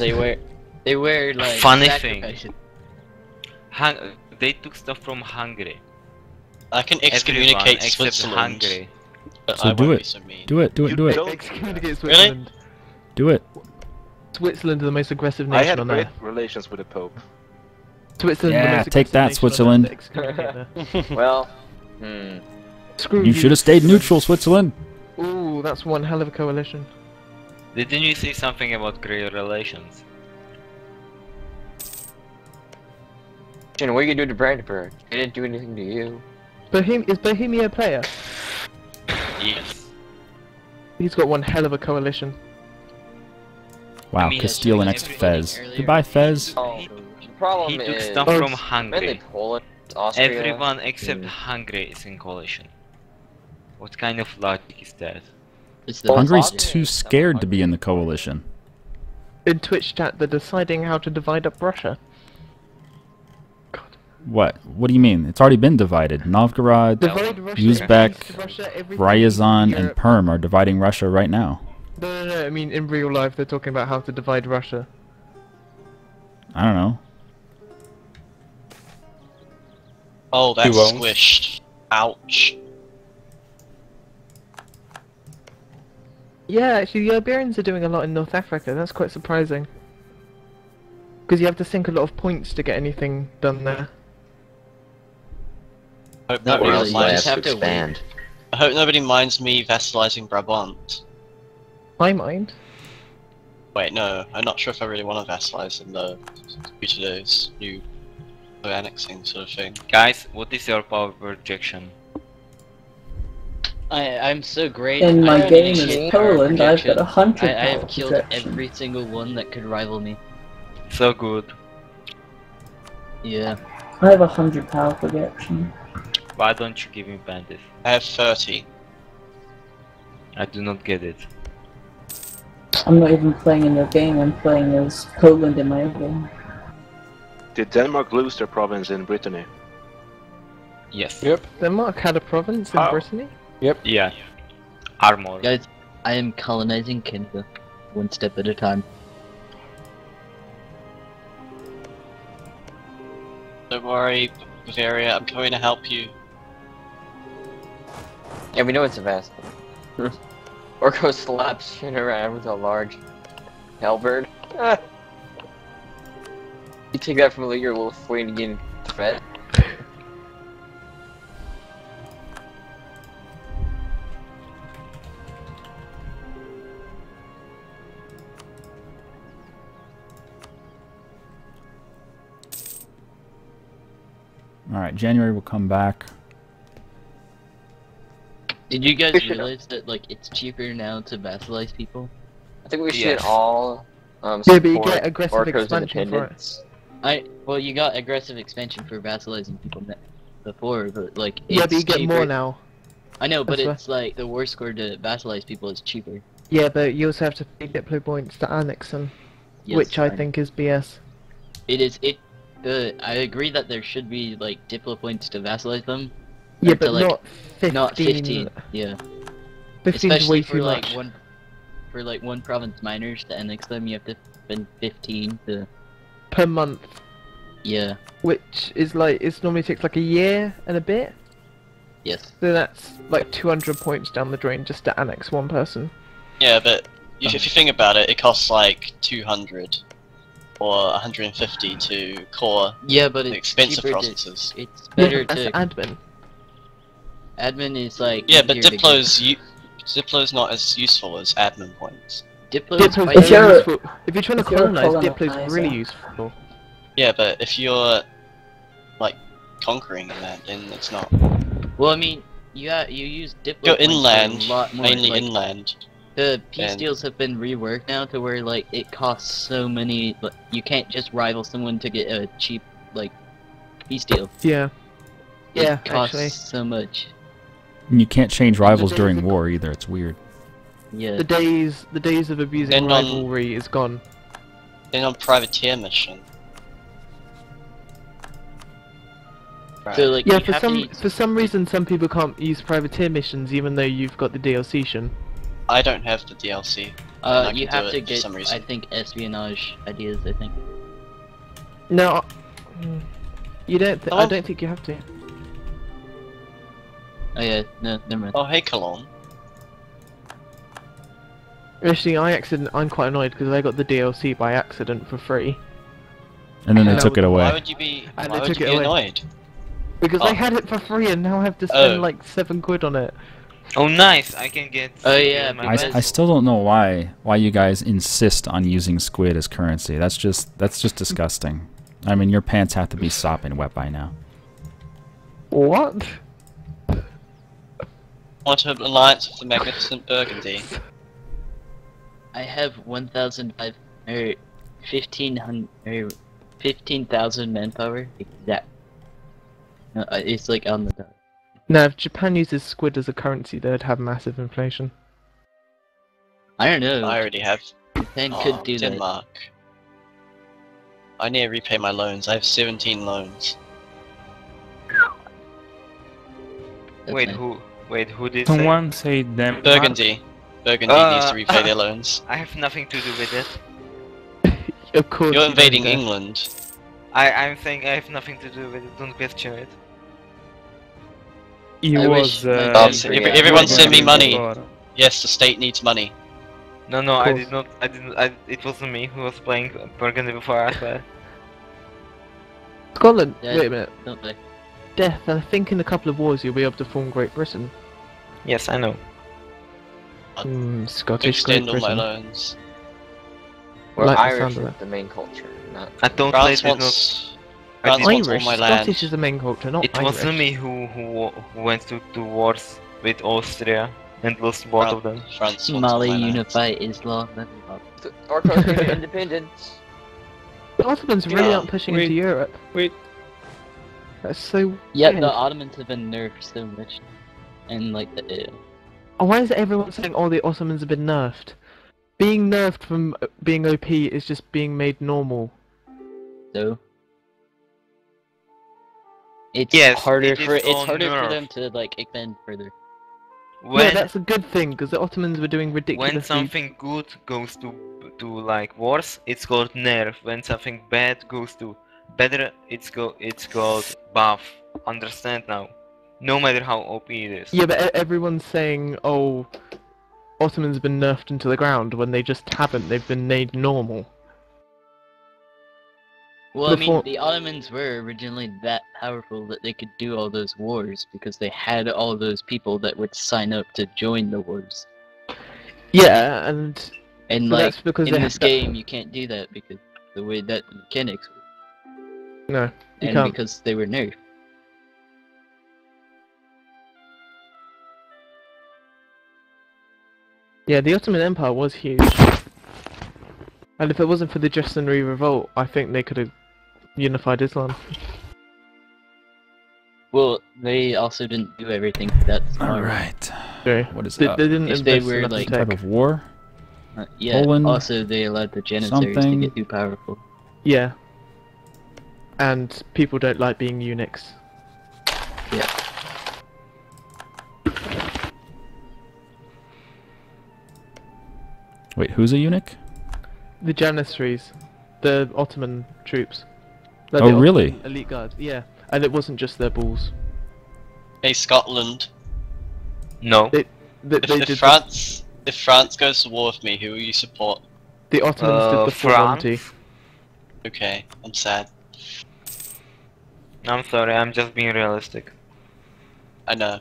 Speaker 4: they wear like
Speaker 2: Funny thing.
Speaker 4: sacrifices.
Speaker 2: They took stuff from Hungary.
Speaker 1: I can
Speaker 2: Everyone
Speaker 1: excommunicate
Speaker 2: except
Speaker 1: Switzerland,
Speaker 2: Hungary.
Speaker 1: but
Speaker 5: So
Speaker 1: I
Speaker 5: do
Speaker 1: won't
Speaker 5: it.
Speaker 1: be so mean.
Speaker 5: Do it, do it,
Speaker 8: You
Speaker 5: do it.
Speaker 8: don't-
Speaker 3: Excommunicate
Speaker 1: Really?
Speaker 3: Switzerland.
Speaker 5: Do it.
Speaker 3: Switzerland are the most aggressive
Speaker 8: I
Speaker 3: nation
Speaker 8: had
Speaker 3: on
Speaker 8: great
Speaker 3: earth.
Speaker 8: relations with the Pope.
Speaker 3: Switzerland,
Speaker 5: Yeah,
Speaker 3: the most
Speaker 5: take
Speaker 3: aggressive
Speaker 5: that,
Speaker 3: nation on earth,
Speaker 5: Switzerland.
Speaker 3: excommunicate them.
Speaker 9: Well,
Speaker 3: Screw
Speaker 5: You should have stayed neutral, Switzerland.
Speaker 3: Ooh, that's one hell of a coalition.
Speaker 2: Didn't you say something about great relations?
Speaker 9: What are you gonna do to Brandenburg? I didn't do anything to you.
Speaker 3: Is Bohemia a player?
Speaker 2: Yes.
Speaker 3: He's got one hell of a coalition.
Speaker 5: Wow,
Speaker 2: I mean,
Speaker 5: Castile
Speaker 2: it's
Speaker 5: annexed
Speaker 2: like
Speaker 5: Fez.
Speaker 4: earlier
Speaker 5: Goodbye, Fez.
Speaker 9: Oh, the problem
Speaker 2: He took
Speaker 9: is
Speaker 2: stuff
Speaker 3: Oh,
Speaker 2: from
Speaker 9: mainly
Speaker 2: Hungary.
Speaker 9: Poland, Austria.
Speaker 2: Everyone except
Speaker 9: Mm.
Speaker 2: Hungary is in coalition. What kind of logic is that?
Speaker 4: It's
Speaker 9: Well,
Speaker 4: the
Speaker 5: Hungary's
Speaker 9: Austria
Speaker 5: too
Speaker 9: is
Speaker 5: scared to be in the coalition.
Speaker 3: In Twitch chat, they're deciding how to divide up Russia. God.
Speaker 5: What? What do you mean? It's already been divided. Novgorod,
Speaker 3: Divide Russia,
Speaker 5: Uzbek,
Speaker 3: East Russia, everything
Speaker 5: Ryazan,
Speaker 3: in
Speaker 5: and
Speaker 3: Europe.
Speaker 5: Perm are dividing Russia right now.
Speaker 3: No, I mean, in real life, they're talking about how to divide Russia.
Speaker 5: I don't know.
Speaker 1: Oh, that's
Speaker 6: Who owns?
Speaker 1: squished. Ouch.
Speaker 3: Yeah, actually, the Iberians are doing a lot in North Africa. That's quite surprising. Because you have to sink a lot of points to get anything done there.
Speaker 1: Hope
Speaker 4: Not
Speaker 1: nobody
Speaker 4: really, you
Speaker 1: minds.
Speaker 4: just have to wait.
Speaker 1: I hope nobody minds me vassalizing Brabant.
Speaker 3: I mind.
Speaker 1: Wait, no, I'm not sure if I really want to vassalize them though, due to those new annexing sort of thing.
Speaker 2: Guys, what is your power projection?
Speaker 4: I'm so great.
Speaker 7: In
Speaker 4: I
Speaker 7: my
Speaker 4: don't
Speaker 7: game
Speaker 4: initiate
Speaker 7: as
Speaker 4: power
Speaker 7: Poland, I've
Speaker 4: projection.
Speaker 7: got 100
Speaker 4: I have
Speaker 7: power
Speaker 4: killed
Speaker 7: projection.
Speaker 4: every single one that could rival me.
Speaker 2: So good.
Speaker 4: Yeah.
Speaker 7: I have 100 power projection.
Speaker 2: Why don't you give me bandits?
Speaker 1: I have 30.
Speaker 2: I do not get it.
Speaker 7: I'm not even playing in your game, I'm playing as Poland in my own game.
Speaker 8: Did Denmark lose their province in Brittany?
Speaker 2: Yes.
Speaker 6: Yep.
Speaker 3: Denmark had a province in
Speaker 8: How?
Speaker 3: Brittany?
Speaker 2: Yeah. Armor.
Speaker 4: Guys, I am colonizing Canada, one step at a time.
Speaker 1: Don't worry, Bavaria, I'm coming to help you.
Speaker 9: Yeah, we know it's a vast. Orko slaps shenryyr with a large halberd. Ah. You take that from your little Lithuanian threat.
Speaker 5: Alright, January will come back.
Speaker 4: Did you guys realize that like it's cheaper now to vassalize people?
Speaker 9: I think we should
Speaker 2: Yes.
Speaker 9: all
Speaker 3: Yeah, but you
Speaker 9: support
Speaker 3: get aggressive
Speaker 9: Orko's
Speaker 3: expansion for it.
Speaker 9: independence.
Speaker 4: Well, you got aggressive expansion for vassalizing people before, but like
Speaker 3: Yeah,
Speaker 4: it's
Speaker 3: but you get
Speaker 4: cheaper.
Speaker 3: more now.
Speaker 4: I know, but
Speaker 3: That's
Speaker 4: it's like the war score to vassalize people is cheaper.
Speaker 3: Yeah, but you also have to pay Diplo points to annex them,
Speaker 4: Yes,
Speaker 3: which I
Speaker 4: know.
Speaker 3: think is BS.
Speaker 4: It is. I agree that there should be like Diplo points to vassalize them.
Speaker 3: Yeah,
Speaker 4: Or to,
Speaker 3: but
Speaker 4: like,
Speaker 3: not 15.
Speaker 4: Not 15. Yeah.
Speaker 3: 15 is way
Speaker 4: Especially for
Speaker 3: too
Speaker 4: like
Speaker 3: much.
Speaker 4: one province minors to annex them, you have to spend 15 to.
Speaker 3: Per month,
Speaker 4: Yeah.
Speaker 3: which is like, it normally takes like a year and a bit.
Speaker 4: Yes.
Speaker 3: So that's like 200 points down the drain just to annex one person.
Speaker 1: Yeah, but if you think about it, it costs like 200 or 150 to core
Speaker 4: Yeah, but
Speaker 1: the
Speaker 4: it's
Speaker 1: expensive
Speaker 4: cheaper
Speaker 1: provinces.
Speaker 4: it's better
Speaker 3: Yeah, that's
Speaker 4: to.
Speaker 3: admin.
Speaker 4: Admin is like.
Speaker 1: Yeah, but
Speaker 4: easier to get.
Speaker 1: Diplo's not as useful as admin points.
Speaker 4: Diplo's
Speaker 3: Diplo's
Speaker 4: quite
Speaker 3: very
Speaker 7: If you're-
Speaker 3: useful. If you're trying to
Speaker 7: if you're a
Speaker 3: colonize, Diplo's
Speaker 7: colonizer.
Speaker 3: really useful.
Speaker 1: Yeah, but if you're like conquering that, then it's not.
Speaker 4: Well, I mean, you use Diplo.
Speaker 1: Go
Speaker 4: points for
Speaker 1: inland,
Speaker 4: a lot more,
Speaker 1: mainly
Speaker 4: like,
Speaker 1: inland.
Speaker 4: The peace
Speaker 1: and-
Speaker 4: deals have been reworked now to where like it costs so many. Like, you can't just rival someone to get a cheap like peace deal.
Speaker 3: Yeah.
Speaker 4: It
Speaker 3: Yeah,
Speaker 4: costs
Speaker 3: actually.
Speaker 4: so much.
Speaker 5: And you can't change rivals
Speaker 3: days
Speaker 5: during
Speaker 3: ago-
Speaker 5: war either, it's weird.
Speaker 4: Yeah.
Speaker 3: The days of abusing
Speaker 1: And on-
Speaker 3: rivalry is gone.
Speaker 1: Then on privateer mission. Right.
Speaker 4: So like
Speaker 3: Yeah,
Speaker 4: you
Speaker 3: for
Speaker 4: have to
Speaker 3: for some reason, some people can't use privateer missions even though you've got the DLC shin.
Speaker 1: I don't have the DLC. I
Speaker 4: you
Speaker 1: can do
Speaker 4: have
Speaker 1: it
Speaker 4: to
Speaker 1: for
Speaker 4: get
Speaker 1: some reason.
Speaker 4: I think espionage ideas. I think.
Speaker 3: No, you don't. I
Speaker 1: Oh.
Speaker 3: don't think you have to.
Speaker 4: Oh yeah, no, never mind.
Speaker 1: Oh, hey, Cologne.
Speaker 3: Actually, I'm quite annoyed because I got the DLC by accident for free.
Speaker 5: And then they
Speaker 3: No,
Speaker 5: took it
Speaker 1: Why
Speaker 5: away.
Speaker 1: would you be?
Speaker 3: And
Speaker 1: Why
Speaker 3: they
Speaker 1: would
Speaker 3: took
Speaker 1: you
Speaker 3: it
Speaker 1: be
Speaker 3: away.
Speaker 1: annoyed?
Speaker 3: Because I had it for free and now I have to spend like £7 on it.
Speaker 2: Oh, nice! I can get.
Speaker 4: Oh, yeah,
Speaker 2: my
Speaker 5: I still don't know why you guys insist on using squid as currency. That's just disgusting. I mean, your pants have to be sopping wet by now.
Speaker 3: What?
Speaker 1: Want an alliance with the magnificent Burgundy?
Speaker 4: I have 15,000 manpower. Exact. No, it's like on the dot.
Speaker 3: No, if Japan uses squid as a currency, they'd have massive inflation.
Speaker 4: I don't know.
Speaker 1: I already have.
Speaker 4: Japan could do
Speaker 1: Denmark. I need to repay my loans. I have 17 loans.
Speaker 4: that.
Speaker 2: Wait,
Speaker 4: That's
Speaker 2: who? Wait, who did
Speaker 10: Someone say Denmark.
Speaker 1: Burgundy. Burgundy needs to repay their loans.
Speaker 2: I have nothing to do with it.
Speaker 3: Of course.
Speaker 1: You're
Speaker 3: you
Speaker 1: invading
Speaker 3: don't,
Speaker 1: England.
Speaker 2: I'm saying I have nothing to do with it. Don't question it.
Speaker 10: He
Speaker 4: I
Speaker 10: was.
Speaker 4: wish my
Speaker 1: country had
Speaker 10: everyone
Speaker 1: more send me money.
Speaker 10: before.
Speaker 1: Yes, the state needs money.
Speaker 2: No, no, I
Speaker 3: course.
Speaker 2: did not. I didn't. It wasn't me who was playing Burgundy before I played.
Speaker 3: Scotland.
Speaker 4: Yeah.
Speaker 3: Wait a minute.
Speaker 4: Don't they?
Speaker 3: Death. I think in a couple of wars you'll be able to form Great Britain.
Speaker 2: Yes, I know.
Speaker 3: Scottish Great
Speaker 1: Extend all my
Speaker 3: Britain.
Speaker 1: loans.
Speaker 9: We're
Speaker 3: Like the
Speaker 9: Irish
Speaker 3: sound
Speaker 9: is
Speaker 3: of that.
Speaker 9: the main culture, not.
Speaker 2: I don't play
Speaker 1: France
Speaker 2: did not.
Speaker 1: wants.
Speaker 2: I
Speaker 1: France
Speaker 2: did-
Speaker 1: wants all
Speaker 3: Irish.
Speaker 1: my land.
Speaker 3: Scottish is the main culture, not
Speaker 2: It
Speaker 3: Irish.
Speaker 2: wasn't me who went to wars with Austria and lost both of them.
Speaker 1: France wants all
Speaker 4: Somali
Speaker 1: my land.
Speaker 4: unify Islam. Then
Speaker 9: Orcos need independence.
Speaker 3: The Ottomans really
Speaker 1: Yeah.
Speaker 3: aren't pushing
Speaker 6: Wait.
Speaker 3: into Europe.
Speaker 6: Wait.
Speaker 3: That's so
Speaker 4: yeah,
Speaker 3: weird.
Speaker 4: the Ottomans have been nerfed so much, and like the.
Speaker 3: Oh, why is everyone saying, oh, the Ottomans have been nerfed? Being nerfed from being OP is just being made normal.
Speaker 4: So it's
Speaker 2: Yes,
Speaker 4: harder
Speaker 2: it is
Speaker 4: for
Speaker 2: all
Speaker 4: for
Speaker 2: nerf.
Speaker 4: them to like expand further.
Speaker 3: Yeah,
Speaker 2: When
Speaker 3: that's a good thing, because the Ottomans were doing
Speaker 2: when
Speaker 3: ridiculously...
Speaker 2: something good goes to like wars, it's called nerf. When something bad goes to better, it's called buff. Understand now? No matter how OP it is.
Speaker 3: Yeah, but everyone's saying, oh, Ottomans have been nerfed into the ground, when they just haven't. They've been made normal.
Speaker 4: Well,
Speaker 3: Before-
Speaker 4: I mean, the Ottomans were originally that powerful that they could do all those wars because they had all those people that would sign up to join the wars.
Speaker 3: Yeah, and
Speaker 4: And
Speaker 3: So
Speaker 4: like
Speaker 3: that's because
Speaker 4: in
Speaker 3: they
Speaker 4: this
Speaker 3: have that-
Speaker 4: game, you can't do that because the way that the mechanics work,
Speaker 3: no, you
Speaker 4: and
Speaker 3: can't.
Speaker 4: because they were nerfed.
Speaker 3: Yeah, the Ottoman Empire was huge. And if it wasn't for the Shenryyr revolt, I think they could have unified Islam.
Speaker 4: Well, they also didn't do everything that smart.
Speaker 5: Alright.
Speaker 3: True.
Speaker 5: What is
Speaker 3: They
Speaker 5: up?
Speaker 3: didn't
Speaker 4: If they
Speaker 3: invest
Speaker 4: were,
Speaker 3: enough in
Speaker 4: like,
Speaker 3: tech.
Speaker 5: Type of war?
Speaker 4: Yeah.
Speaker 5: Poland,
Speaker 4: Also, they allowed the Janissaries to
Speaker 5: something.
Speaker 4: get too powerful.
Speaker 3: Yeah. And people don't like being eunuchs.
Speaker 4: Yeah.
Speaker 5: Wait, who's a eunuch?
Speaker 3: The Janissaries, the Ottoman troops. They're
Speaker 5: Oh,
Speaker 3: the
Speaker 5: really?
Speaker 3: Ottoman elite guard, yeah. And it wasn't just their balls.
Speaker 1: Hey, Scotland.
Speaker 2: No.
Speaker 3: They
Speaker 1: If
Speaker 3: did
Speaker 1: France goes to war with me, who will you support?
Speaker 3: the Ottomans did the
Speaker 2: France.
Speaker 3: 4-1-T.
Speaker 1: Okay, I'm sad.
Speaker 2: I'm sorry. I'm just being realistic.
Speaker 1: I know.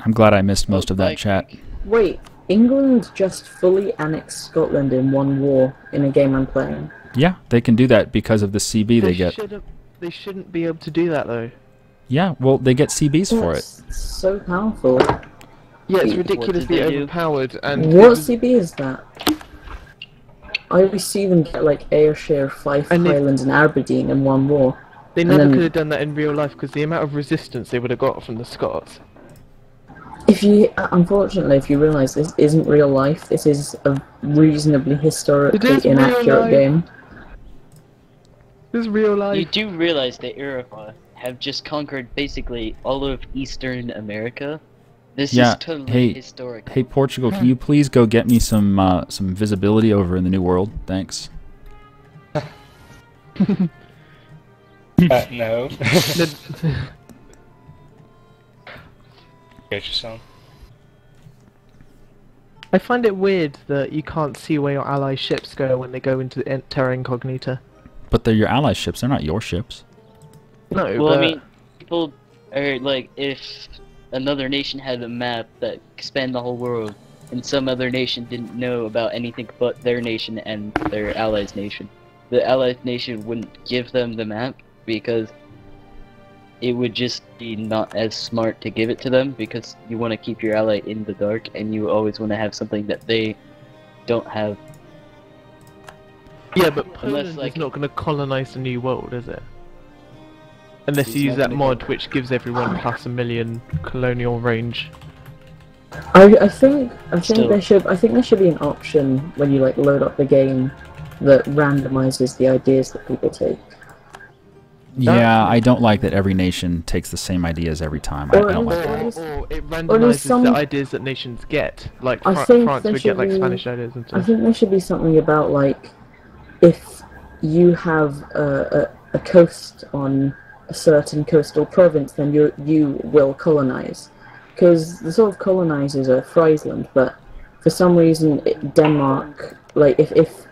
Speaker 5: I'm glad I missed most of that
Speaker 4: Like-
Speaker 5: chat.
Speaker 7: Wait, England just fully annexed Scotland in one war in a game I'm playing.
Speaker 5: Yeah, they can do that because of the CB they get.
Speaker 3: They shouldn't be able to do that though.
Speaker 5: Yeah, well, they get CBs for it.
Speaker 7: That's so powerful.
Speaker 3: Yeah, it's
Speaker 7: What
Speaker 3: ridiculously
Speaker 4: did they do?
Speaker 3: overpowered and... it
Speaker 7: What
Speaker 3: was-
Speaker 7: CB is that? I always see them get like Ayrshire, Fife,
Speaker 3: And they-
Speaker 7: Highlands and Aberdeen in one war.
Speaker 3: They
Speaker 7: And
Speaker 3: never
Speaker 7: then-
Speaker 3: could have done that in real life because the amount of resistance they would have got from the Scots.
Speaker 7: If you, unfortunately, if you realise this isn't real life, this is a reasonably historically
Speaker 3: It is real
Speaker 7: inaccurate
Speaker 3: life.
Speaker 7: game.
Speaker 3: This is real life.
Speaker 4: You do realize that Iroquois have just conquered basically all of Eastern America. This
Speaker 5: Yeah,
Speaker 4: is totally
Speaker 5: hey-
Speaker 4: historic.
Speaker 5: Hey, Portugal, can you please go get me some visibility over in the New World? Thanks.
Speaker 6: No.
Speaker 3: The-
Speaker 6: Get your son.
Speaker 3: I find it weird that you can't see where your ally ships go when they go into Terra Incognita.
Speaker 5: But they're your ally ships, they're not your ships.
Speaker 3: No,
Speaker 4: Well,
Speaker 3: but
Speaker 4: I mean, people Or like if another nation had a map that spanned the whole world, and some other nation didn't know about anything but their nation and their allies' nation, the allies' nation wouldn't give them the map because it would just be not as smart to give it to them, because you want to keep your ally in the dark and you always want to have something that they don't have.
Speaker 3: Yeah, but Poland
Speaker 4: Unless, like-
Speaker 3: is not going to colonize the new world, is it? Unless
Speaker 4: It's
Speaker 3: you use
Speaker 4: not
Speaker 3: that
Speaker 4: gonna
Speaker 3: mod which gives everyone plus 1,000,000 colonial range.
Speaker 7: I think
Speaker 4: Still.
Speaker 7: there should be an option when you like load up the game that randomizes the ideas that people take.
Speaker 5: Yeah, I don't like that every nation takes the same ideas every time. I don't like that.
Speaker 3: Or it
Speaker 7: Or
Speaker 3: randomizes
Speaker 7: some-
Speaker 3: the ideas that nations get. Like
Speaker 7: I think
Speaker 3: France
Speaker 7: there
Speaker 3: would
Speaker 7: should
Speaker 3: get like
Speaker 7: be-
Speaker 3: Spanish ideas and
Speaker 7: I
Speaker 3: stuff.
Speaker 7: think there should be something about like if you have a coast on a certain coastal province, then you will colonize. Because the sort of colonizers are Friesland, but for some reason Denmark, like if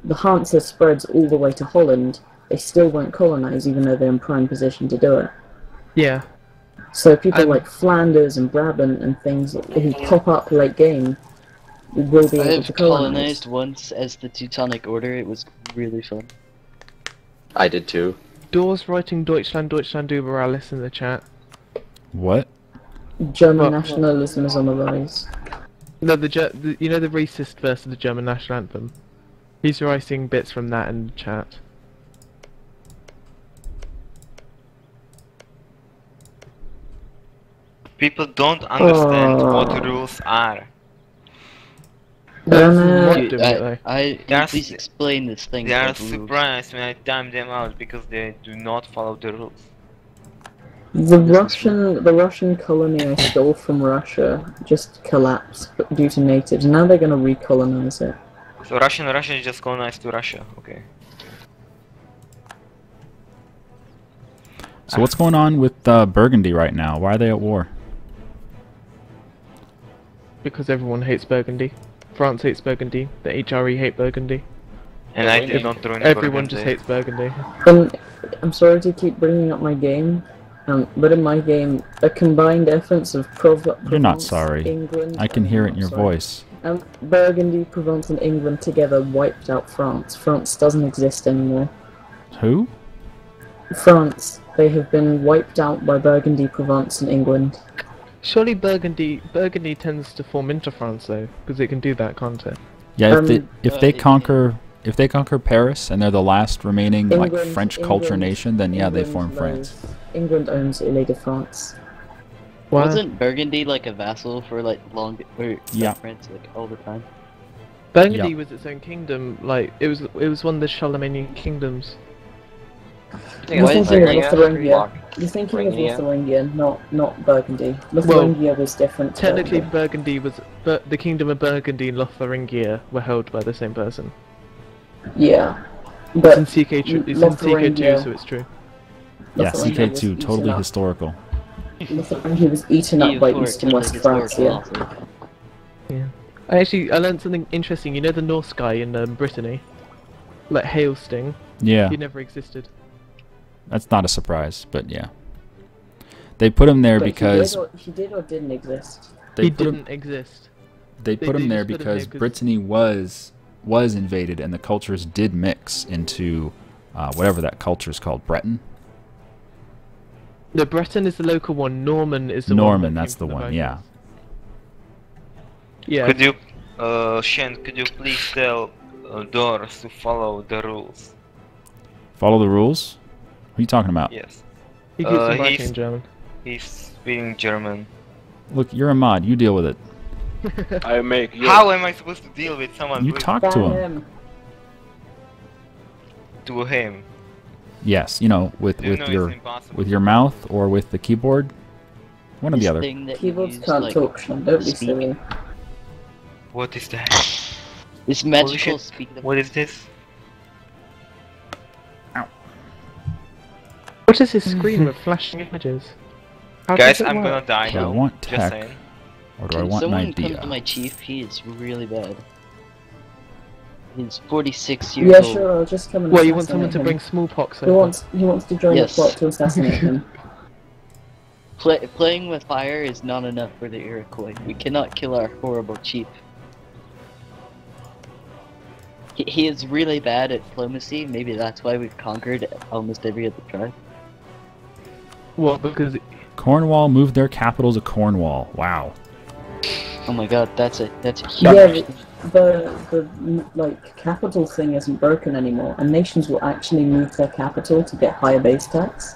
Speaker 7: the Hansa spreads all the way to Holland, they still won't colonize even though they're in prime position to do it.
Speaker 3: Yeah.
Speaker 7: So people like Flanders and Brabant and things who pop up late game will be able
Speaker 4: I've
Speaker 7: to colonize.
Speaker 4: colonized once as the Teutonic Order. It was really fun.
Speaker 10: I did too.
Speaker 3: Doors writing Deutschland, Deutschland über alles in the chat.
Speaker 5: What?
Speaker 7: German
Speaker 3: Well-
Speaker 7: nationalism is on the rise.
Speaker 3: No, you know the racist verse of the German national anthem? He's writing bits from that in the chat.
Speaker 2: People don't understand what rules are.
Speaker 3: Not
Speaker 4: Dude,
Speaker 3: doing it, though.
Speaker 2: Yes.
Speaker 4: Please explain this thing.
Speaker 2: They are
Speaker 4: called rules.
Speaker 2: surprised when I time them out because they do not follow the rules.
Speaker 7: The Russian colony I stole from Russia just collapsed due to natives. Now they're gonna recolonize it.
Speaker 2: So Russia is just colonized to Russia, okay.
Speaker 5: So what's going on with Burgundy right now? Why are they at war?
Speaker 3: Because everyone hates Burgundy. France hates Burgundy. The HRE hate Burgundy.
Speaker 2: And I did not ruin
Speaker 3: Everyone just
Speaker 2: Burgundy.
Speaker 3: hates Burgundy.
Speaker 7: I'm sorry to keep bringing up my game, but in my game, a combined efforts of
Speaker 5: You're not
Speaker 7: Provence,
Speaker 5: sorry.
Speaker 7: England,
Speaker 5: I can hear it in your
Speaker 7: sorry.
Speaker 5: voice.
Speaker 7: Burgundy, Provence, and England together wiped out France. France doesn't exist anymore.
Speaker 5: Who?
Speaker 7: France, they have been wiped out by Burgundy, Provence, and England.
Speaker 3: Surely Burgundy tends to form into France though, because it can do that, can't it?
Speaker 5: Yeah, if they
Speaker 4: it-
Speaker 5: conquer Paris and they're the last remaining like
Speaker 7: England-
Speaker 5: French culture
Speaker 7: England-
Speaker 5: nation, then yeah, they
Speaker 7: England
Speaker 5: form
Speaker 7: knows-
Speaker 5: France.
Speaker 7: England owns Ile de France.
Speaker 3: Wow.
Speaker 4: Wasn't Burgundy like a vassal for like
Speaker 5: Yeah.
Speaker 4: France like all the time?
Speaker 3: Burgundy
Speaker 5: Yep.
Speaker 3: was its own kingdom. Like it was one of the Charlemagnean kingdoms.
Speaker 7: You're
Speaker 9: Why is
Speaker 7: thinking of
Speaker 9: it
Speaker 7: Lithuania. You're thinking of
Speaker 9: Lithuania?
Speaker 7: Lithuania, not Burgundy. Lithuania was different. to
Speaker 3: Technically,
Speaker 7: Burgundy.
Speaker 3: Burgundy was, but the kingdom of Burgundy and Lotharingia were held by the same person.
Speaker 7: Yeah,
Speaker 3: It's
Speaker 7: but
Speaker 3: in CK2,
Speaker 7: Lotharingia-
Speaker 3: so it's true.
Speaker 5: Yeah,
Speaker 7: Lithuania was
Speaker 5: CK2,
Speaker 7: eaten
Speaker 5: totally
Speaker 7: up.
Speaker 5: historical.
Speaker 7: He was eaten up by
Speaker 4: EU4
Speaker 7: East and West France. Yeah.
Speaker 3: I learned something interesting. You know the Norse guy in Brittany, like Hailsting.
Speaker 5: Yeah,
Speaker 3: He never existed.
Speaker 5: that's not a surprise, but yeah. They put him there
Speaker 7: But
Speaker 5: because
Speaker 7: he did or didn't exist.
Speaker 5: they
Speaker 3: He
Speaker 5: put him,
Speaker 3: didn't exist.
Speaker 5: they
Speaker 3: they
Speaker 5: put him
Speaker 3: just
Speaker 5: there
Speaker 3: put him
Speaker 5: because
Speaker 3: there 'cause-
Speaker 5: Brittany was invaded and the cultures did mix into whatever that culture is called, Breton.
Speaker 3: No, Breton is the local one. Norman is the one.
Speaker 5: Norman,
Speaker 3: that
Speaker 5: that's
Speaker 3: came
Speaker 5: the
Speaker 3: from
Speaker 5: one. Yeah.
Speaker 3: Vikings. Yeah.
Speaker 2: Could you, Shen, could you please tell Doors to follow the rules?
Speaker 5: Follow the rules. What are you talking about?
Speaker 2: Yes.
Speaker 3: He keeps them back
Speaker 2: he's-
Speaker 3: in German.
Speaker 2: He's speaking German.
Speaker 5: Look, you're a mod. You deal with it.
Speaker 8: I make you.
Speaker 2: How am I supposed to deal with someone
Speaker 5: You
Speaker 2: with
Speaker 5: talk to him.
Speaker 2: to him?
Speaker 5: Yes, you know, with
Speaker 2: You know
Speaker 5: your
Speaker 2: it's impossible.
Speaker 5: with your mouth or with the keyboard. One or the
Speaker 4: This
Speaker 5: other.
Speaker 4: thing that
Speaker 7: Keyboards
Speaker 4: you use,
Speaker 7: can't
Speaker 4: like,
Speaker 7: talk, Sean. Don't be
Speaker 4: speak.
Speaker 7: silly.
Speaker 2: What is that?
Speaker 4: This magical
Speaker 2: shit.
Speaker 4: speak.
Speaker 2: What is this?
Speaker 3: What is his screen with flashing images? How
Speaker 2: Guys,
Speaker 3: does it
Speaker 2: I'm
Speaker 3: work?
Speaker 2: gonna die
Speaker 5: Do I
Speaker 2: now.
Speaker 5: want
Speaker 2: Just
Speaker 5: tech
Speaker 2: saying.
Speaker 5: or do I
Speaker 4: Can
Speaker 5: want an
Speaker 4: someone come
Speaker 5: idea?
Speaker 4: to my chief? He is really bad. He's 46 years
Speaker 7: Yeah,
Speaker 4: old.
Speaker 7: sure. I'll just come and.
Speaker 3: What, you want someone
Speaker 7: assassinate
Speaker 3: to
Speaker 7: him.
Speaker 3: bring smallpox
Speaker 7: He
Speaker 3: over?
Speaker 7: wants to join
Speaker 4: Yes.
Speaker 7: the plot to assassinate him.
Speaker 4: Playing with fire is not enough for the Iroquois. We cannot kill our horrible chief. He is really bad at diplomacy. Maybe that's why we've conquered almost every other tribe.
Speaker 3: Well, because
Speaker 5: Cornwall moved their capital to Cornwall. Wow.
Speaker 4: Oh my god, that's a huge.
Speaker 7: Yeah, the like capital thing isn't broken anymore, and nations will actually move their capital to get higher base tax.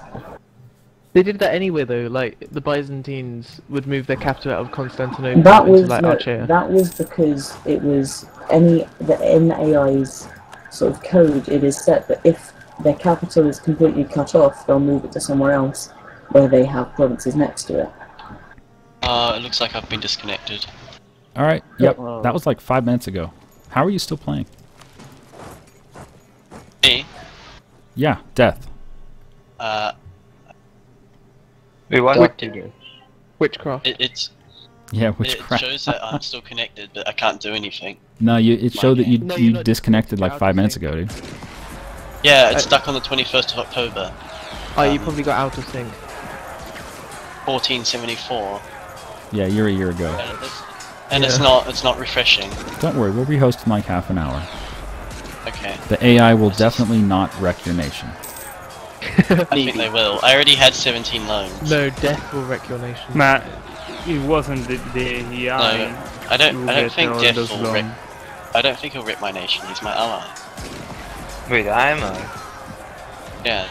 Speaker 3: they did that anyway, though. Like the Byzantines would move their capital out of Constantinople
Speaker 7: That was
Speaker 3: into like Archaea.
Speaker 7: that was because it was in the AI's sort of code. It is set that if their capital is completely cut off, they'll move it to somewhere else where they have provinces next to it.
Speaker 1: It looks like I've been disconnected.
Speaker 5: Alright, yep.
Speaker 4: Whoa.
Speaker 5: That was like 5 minutes ago. How are you still playing?
Speaker 1: Me?
Speaker 5: Yeah, death.
Speaker 2: Wait, what?
Speaker 4: Doctor.
Speaker 3: Witchcraft.
Speaker 1: It
Speaker 5: Yeah, witchcraft.
Speaker 1: shows that I'm still connected, but I can't do anything.
Speaker 5: No, it showed that you,
Speaker 3: No, you're
Speaker 5: you
Speaker 3: not
Speaker 5: disconnected like
Speaker 3: out
Speaker 5: 5
Speaker 3: of
Speaker 5: minutes
Speaker 3: sync.
Speaker 5: ago, dude.
Speaker 1: Yeah, it's stuck on the 21st of October,
Speaker 3: Oh, you probably got out of sync.
Speaker 1: 1474,
Speaker 5: Yeah, you're a year ago.
Speaker 1: and it's not refreshing.
Speaker 5: Don't worry, we'll rehost in like half an hour.
Speaker 1: Okay,
Speaker 5: The AI will definitely not wreck your nation.
Speaker 1: I think they will. I already had 17 loans.
Speaker 3: No, death will wreck your nation.
Speaker 6: Matt, it wasn't the AI.
Speaker 1: No, I don't think
Speaker 6: all
Speaker 1: Death
Speaker 6: those
Speaker 1: will rip.
Speaker 6: loans.
Speaker 1: I don't think he'll rip my nation. He's my ally.
Speaker 2: Wait, I'm a...
Speaker 1: Yeah.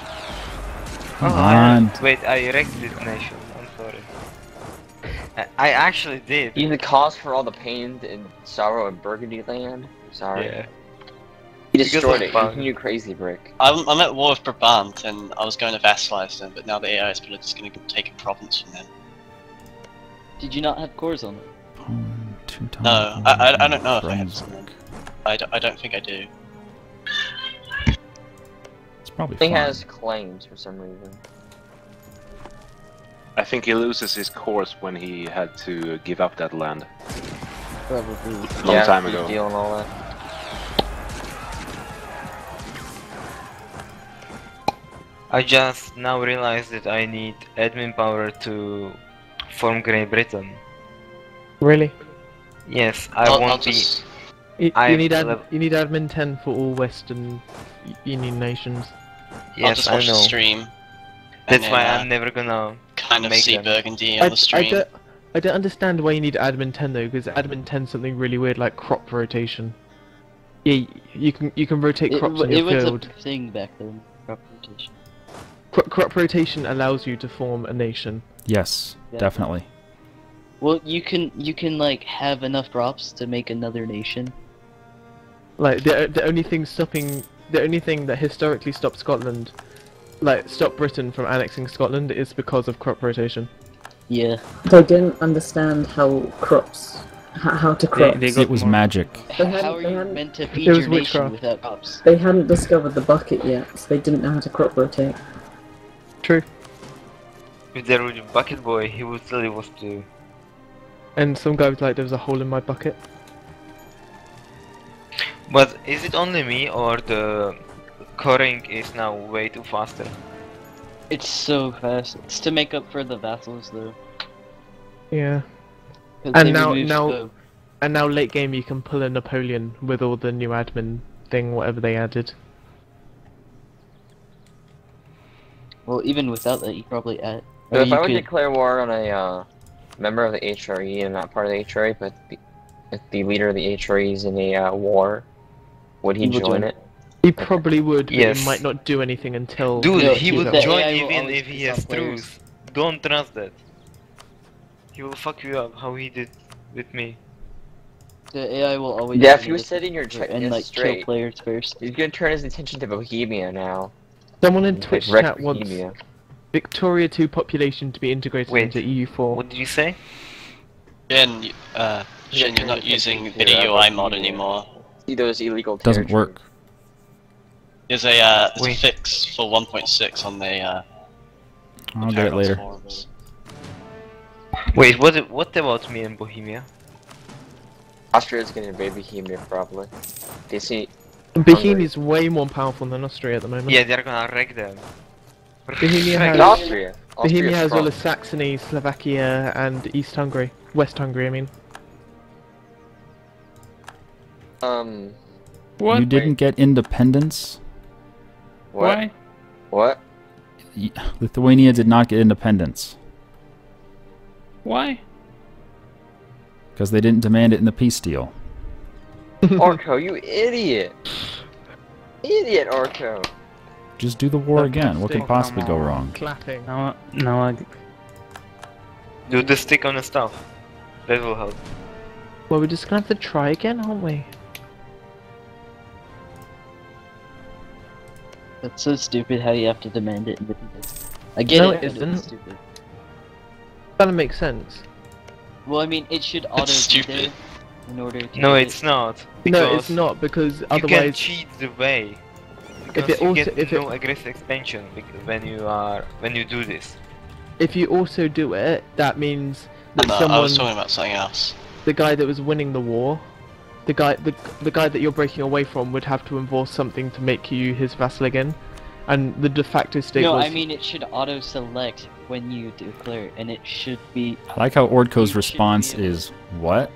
Speaker 5: Come
Speaker 2: Oh,
Speaker 5: on.
Speaker 2: Wait, I wrecked this nation. I'm sorry. I actually did.
Speaker 9: He's the cause for all the pain and sorrow in Burgundy land. Sorry.
Speaker 2: Yeah.
Speaker 9: He destroyed
Speaker 2: of
Speaker 9: it.
Speaker 2: fun.
Speaker 9: He knew Crazy Brick.
Speaker 1: I'm at war with Brabant, and I was going to vassalize them, but now the AI is probably just going to take a province from them.
Speaker 4: Did you not have cores on it?
Speaker 1: No, I don't know if I have some. I don't think I do.
Speaker 5: It's probably
Speaker 9: He
Speaker 5: fine.
Speaker 9: has claims for some reason.
Speaker 8: I think he loses his course when he had to give up that land.
Speaker 4: Probably.
Speaker 8: Long time
Speaker 9: big
Speaker 8: ago.
Speaker 9: Deal and all that.
Speaker 2: I just now realized that I need admin power to form Great Britain.
Speaker 3: Really?
Speaker 2: Yes, I
Speaker 1: I'll
Speaker 2: won't be...
Speaker 1: just-
Speaker 3: You
Speaker 2: I
Speaker 3: need
Speaker 2: lev-
Speaker 3: you need admin 10 for all Western Union nations.
Speaker 1: I'll
Speaker 2: Yes,
Speaker 1: just
Speaker 2: I
Speaker 1: watch the
Speaker 2: know.
Speaker 1: stream. and
Speaker 2: That's
Speaker 1: then,
Speaker 2: why I'm never gonna...
Speaker 1: kind of
Speaker 2: make
Speaker 1: see
Speaker 2: them.
Speaker 1: Burgundy on the stream.
Speaker 3: I don't understand why you need admin 10 though, because admin 10 is something really weird like crop rotation. Yeah, you can rotate crops on
Speaker 4: It
Speaker 3: your
Speaker 4: was
Speaker 3: field.
Speaker 4: a thing back then. Crop rotation.
Speaker 3: Crop rotation allows you to form a nation.
Speaker 5: Yes,
Speaker 4: Yeah.
Speaker 5: definitely.
Speaker 4: Well, you can like have enough crops to make another nation.
Speaker 3: Like the only thing that historically stopped Scotland, like stopped Britain from annexing Scotland, is because of crop rotation.
Speaker 4: Yeah.
Speaker 7: They didn't understand how crops, how to crop.
Speaker 6: They got
Speaker 5: It was
Speaker 6: more-
Speaker 5: magic.
Speaker 4: How are you meant to feed
Speaker 3: It was
Speaker 4: your nation
Speaker 3: witchcraft.
Speaker 4: without crops?
Speaker 7: They hadn't discovered the bucket yet, so they didn't know how to crop rotate.
Speaker 3: True.
Speaker 2: If there was a bucket boy, he would tell you what to do.
Speaker 3: And some guy was like, there was a hole in my bucket.
Speaker 2: But is it only me, or the coring is now way too faster?
Speaker 4: It's so fast. It's to make up for the vassals though.
Speaker 3: Yeah.
Speaker 4: 'Cause
Speaker 3: And
Speaker 4: they
Speaker 3: now-
Speaker 4: removed
Speaker 3: now-
Speaker 4: the-
Speaker 3: And now late game you can pull a Napoleon with all the new admin thing, whatever they added.
Speaker 4: well, even without that, you probably add.
Speaker 9: So
Speaker 4: or
Speaker 9: if
Speaker 4: you
Speaker 9: I would
Speaker 4: could-
Speaker 9: declare war on a member of the HRE and not part of the HRE, but if the leader of the HRE is in a war, would he
Speaker 4: He would
Speaker 9: join
Speaker 4: join.
Speaker 9: it?
Speaker 3: He probably would, but
Speaker 2: Yes.
Speaker 3: he might not do anything until...
Speaker 2: Dude,
Speaker 4: No,
Speaker 2: he
Speaker 4: the
Speaker 2: would
Speaker 4: AI
Speaker 2: join
Speaker 4: will
Speaker 2: even
Speaker 4: always
Speaker 2: if he
Speaker 4: piss
Speaker 2: has
Speaker 4: off players.
Speaker 2: truth. Don't trust that. He will fuck you up how he did with me.
Speaker 4: The AI will always.
Speaker 9: Yeah,
Speaker 4: have
Speaker 9: if you were
Speaker 4: listen
Speaker 9: setting your
Speaker 4: for-
Speaker 9: check
Speaker 4: and like
Speaker 9: straight,
Speaker 4: kill players first.
Speaker 9: he's gonna turn his attention to Bohemia now.
Speaker 3: Someone in
Speaker 9: Like,
Speaker 3: Twitch
Speaker 9: wreck
Speaker 3: chat wants
Speaker 9: Bohemia.
Speaker 3: Victoria 2 population to be integrated
Speaker 2: Wait,
Speaker 3: into EU4.
Speaker 2: What did you say?
Speaker 1: Jen, Jen, you're not using video UI mod anymore.
Speaker 9: See those illegal
Speaker 5: Doesn't
Speaker 9: territories.
Speaker 5: work.
Speaker 1: There's a
Speaker 2: Wait.
Speaker 1: fix for 1.6 on the
Speaker 5: I'll get it
Speaker 1: Paradox
Speaker 5: later.
Speaker 1: forums.
Speaker 2: Wait, what about me and Bohemia?
Speaker 9: Austria's gonna invade Bohemia probably. They see
Speaker 3: Bohemia is way more powerful than Austria at the moment.
Speaker 2: Yeah, they're gonna wreck them.
Speaker 3: Bohemia
Speaker 2: Wreck
Speaker 9: in
Speaker 3: has-
Speaker 9: Austria.
Speaker 3: Bohemia as well
Speaker 9: strong.
Speaker 3: as Saxony, Slovakia, and East Hungary. West Hungary, I mean.
Speaker 6: What?
Speaker 5: You didn't get independence?
Speaker 9: What?
Speaker 6: Why?
Speaker 9: What?
Speaker 5: Lithuania did not get independence.
Speaker 6: Why?
Speaker 5: Because they didn't demand it in the peace deal.
Speaker 9: Orko, you idiot! Idiot, Orko!
Speaker 5: Just do the war again. What could
Speaker 6: Oh,
Speaker 5: possibly
Speaker 6: come
Speaker 5: go
Speaker 6: on.
Speaker 5: wrong?
Speaker 3: Clapping.
Speaker 6: Now I...
Speaker 2: Do the stick on the stuff. That will help.
Speaker 3: Well, we're just gonna have to try again, aren't we?
Speaker 4: That's so stupid how you have to demand it independence. I get
Speaker 3: No,
Speaker 4: it,
Speaker 3: it
Speaker 4: but
Speaker 3: isn't.
Speaker 4: it's stupid.
Speaker 3: That makes sense.
Speaker 4: Well, I mean, it should auto be
Speaker 1: stupid.
Speaker 4: there in order to
Speaker 2: No,
Speaker 4: get
Speaker 2: it's
Speaker 4: it.
Speaker 2: not.
Speaker 3: No, it's
Speaker 2: Because
Speaker 3: not, because
Speaker 2: you can
Speaker 3: otherwise...
Speaker 2: cheat the way.
Speaker 3: If
Speaker 2: Because
Speaker 3: it
Speaker 2: you
Speaker 3: also-
Speaker 2: get
Speaker 3: if
Speaker 2: no
Speaker 3: it-
Speaker 2: aggressive expansion when you do this.
Speaker 3: If you also do it, that means that
Speaker 1: No, I
Speaker 3: someone...
Speaker 1: was talking about something else.
Speaker 3: the guy that was winning the war, the guy that you're breaking away from would have to enforce something to make you his vassal again, and the de facto state
Speaker 4: No,
Speaker 3: was.
Speaker 4: I mean it should auto-select when you declare, and it should be.
Speaker 5: I like how Ordko's
Speaker 4: You should
Speaker 5: response
Speaker 4: be able
Speaker 5: is, what?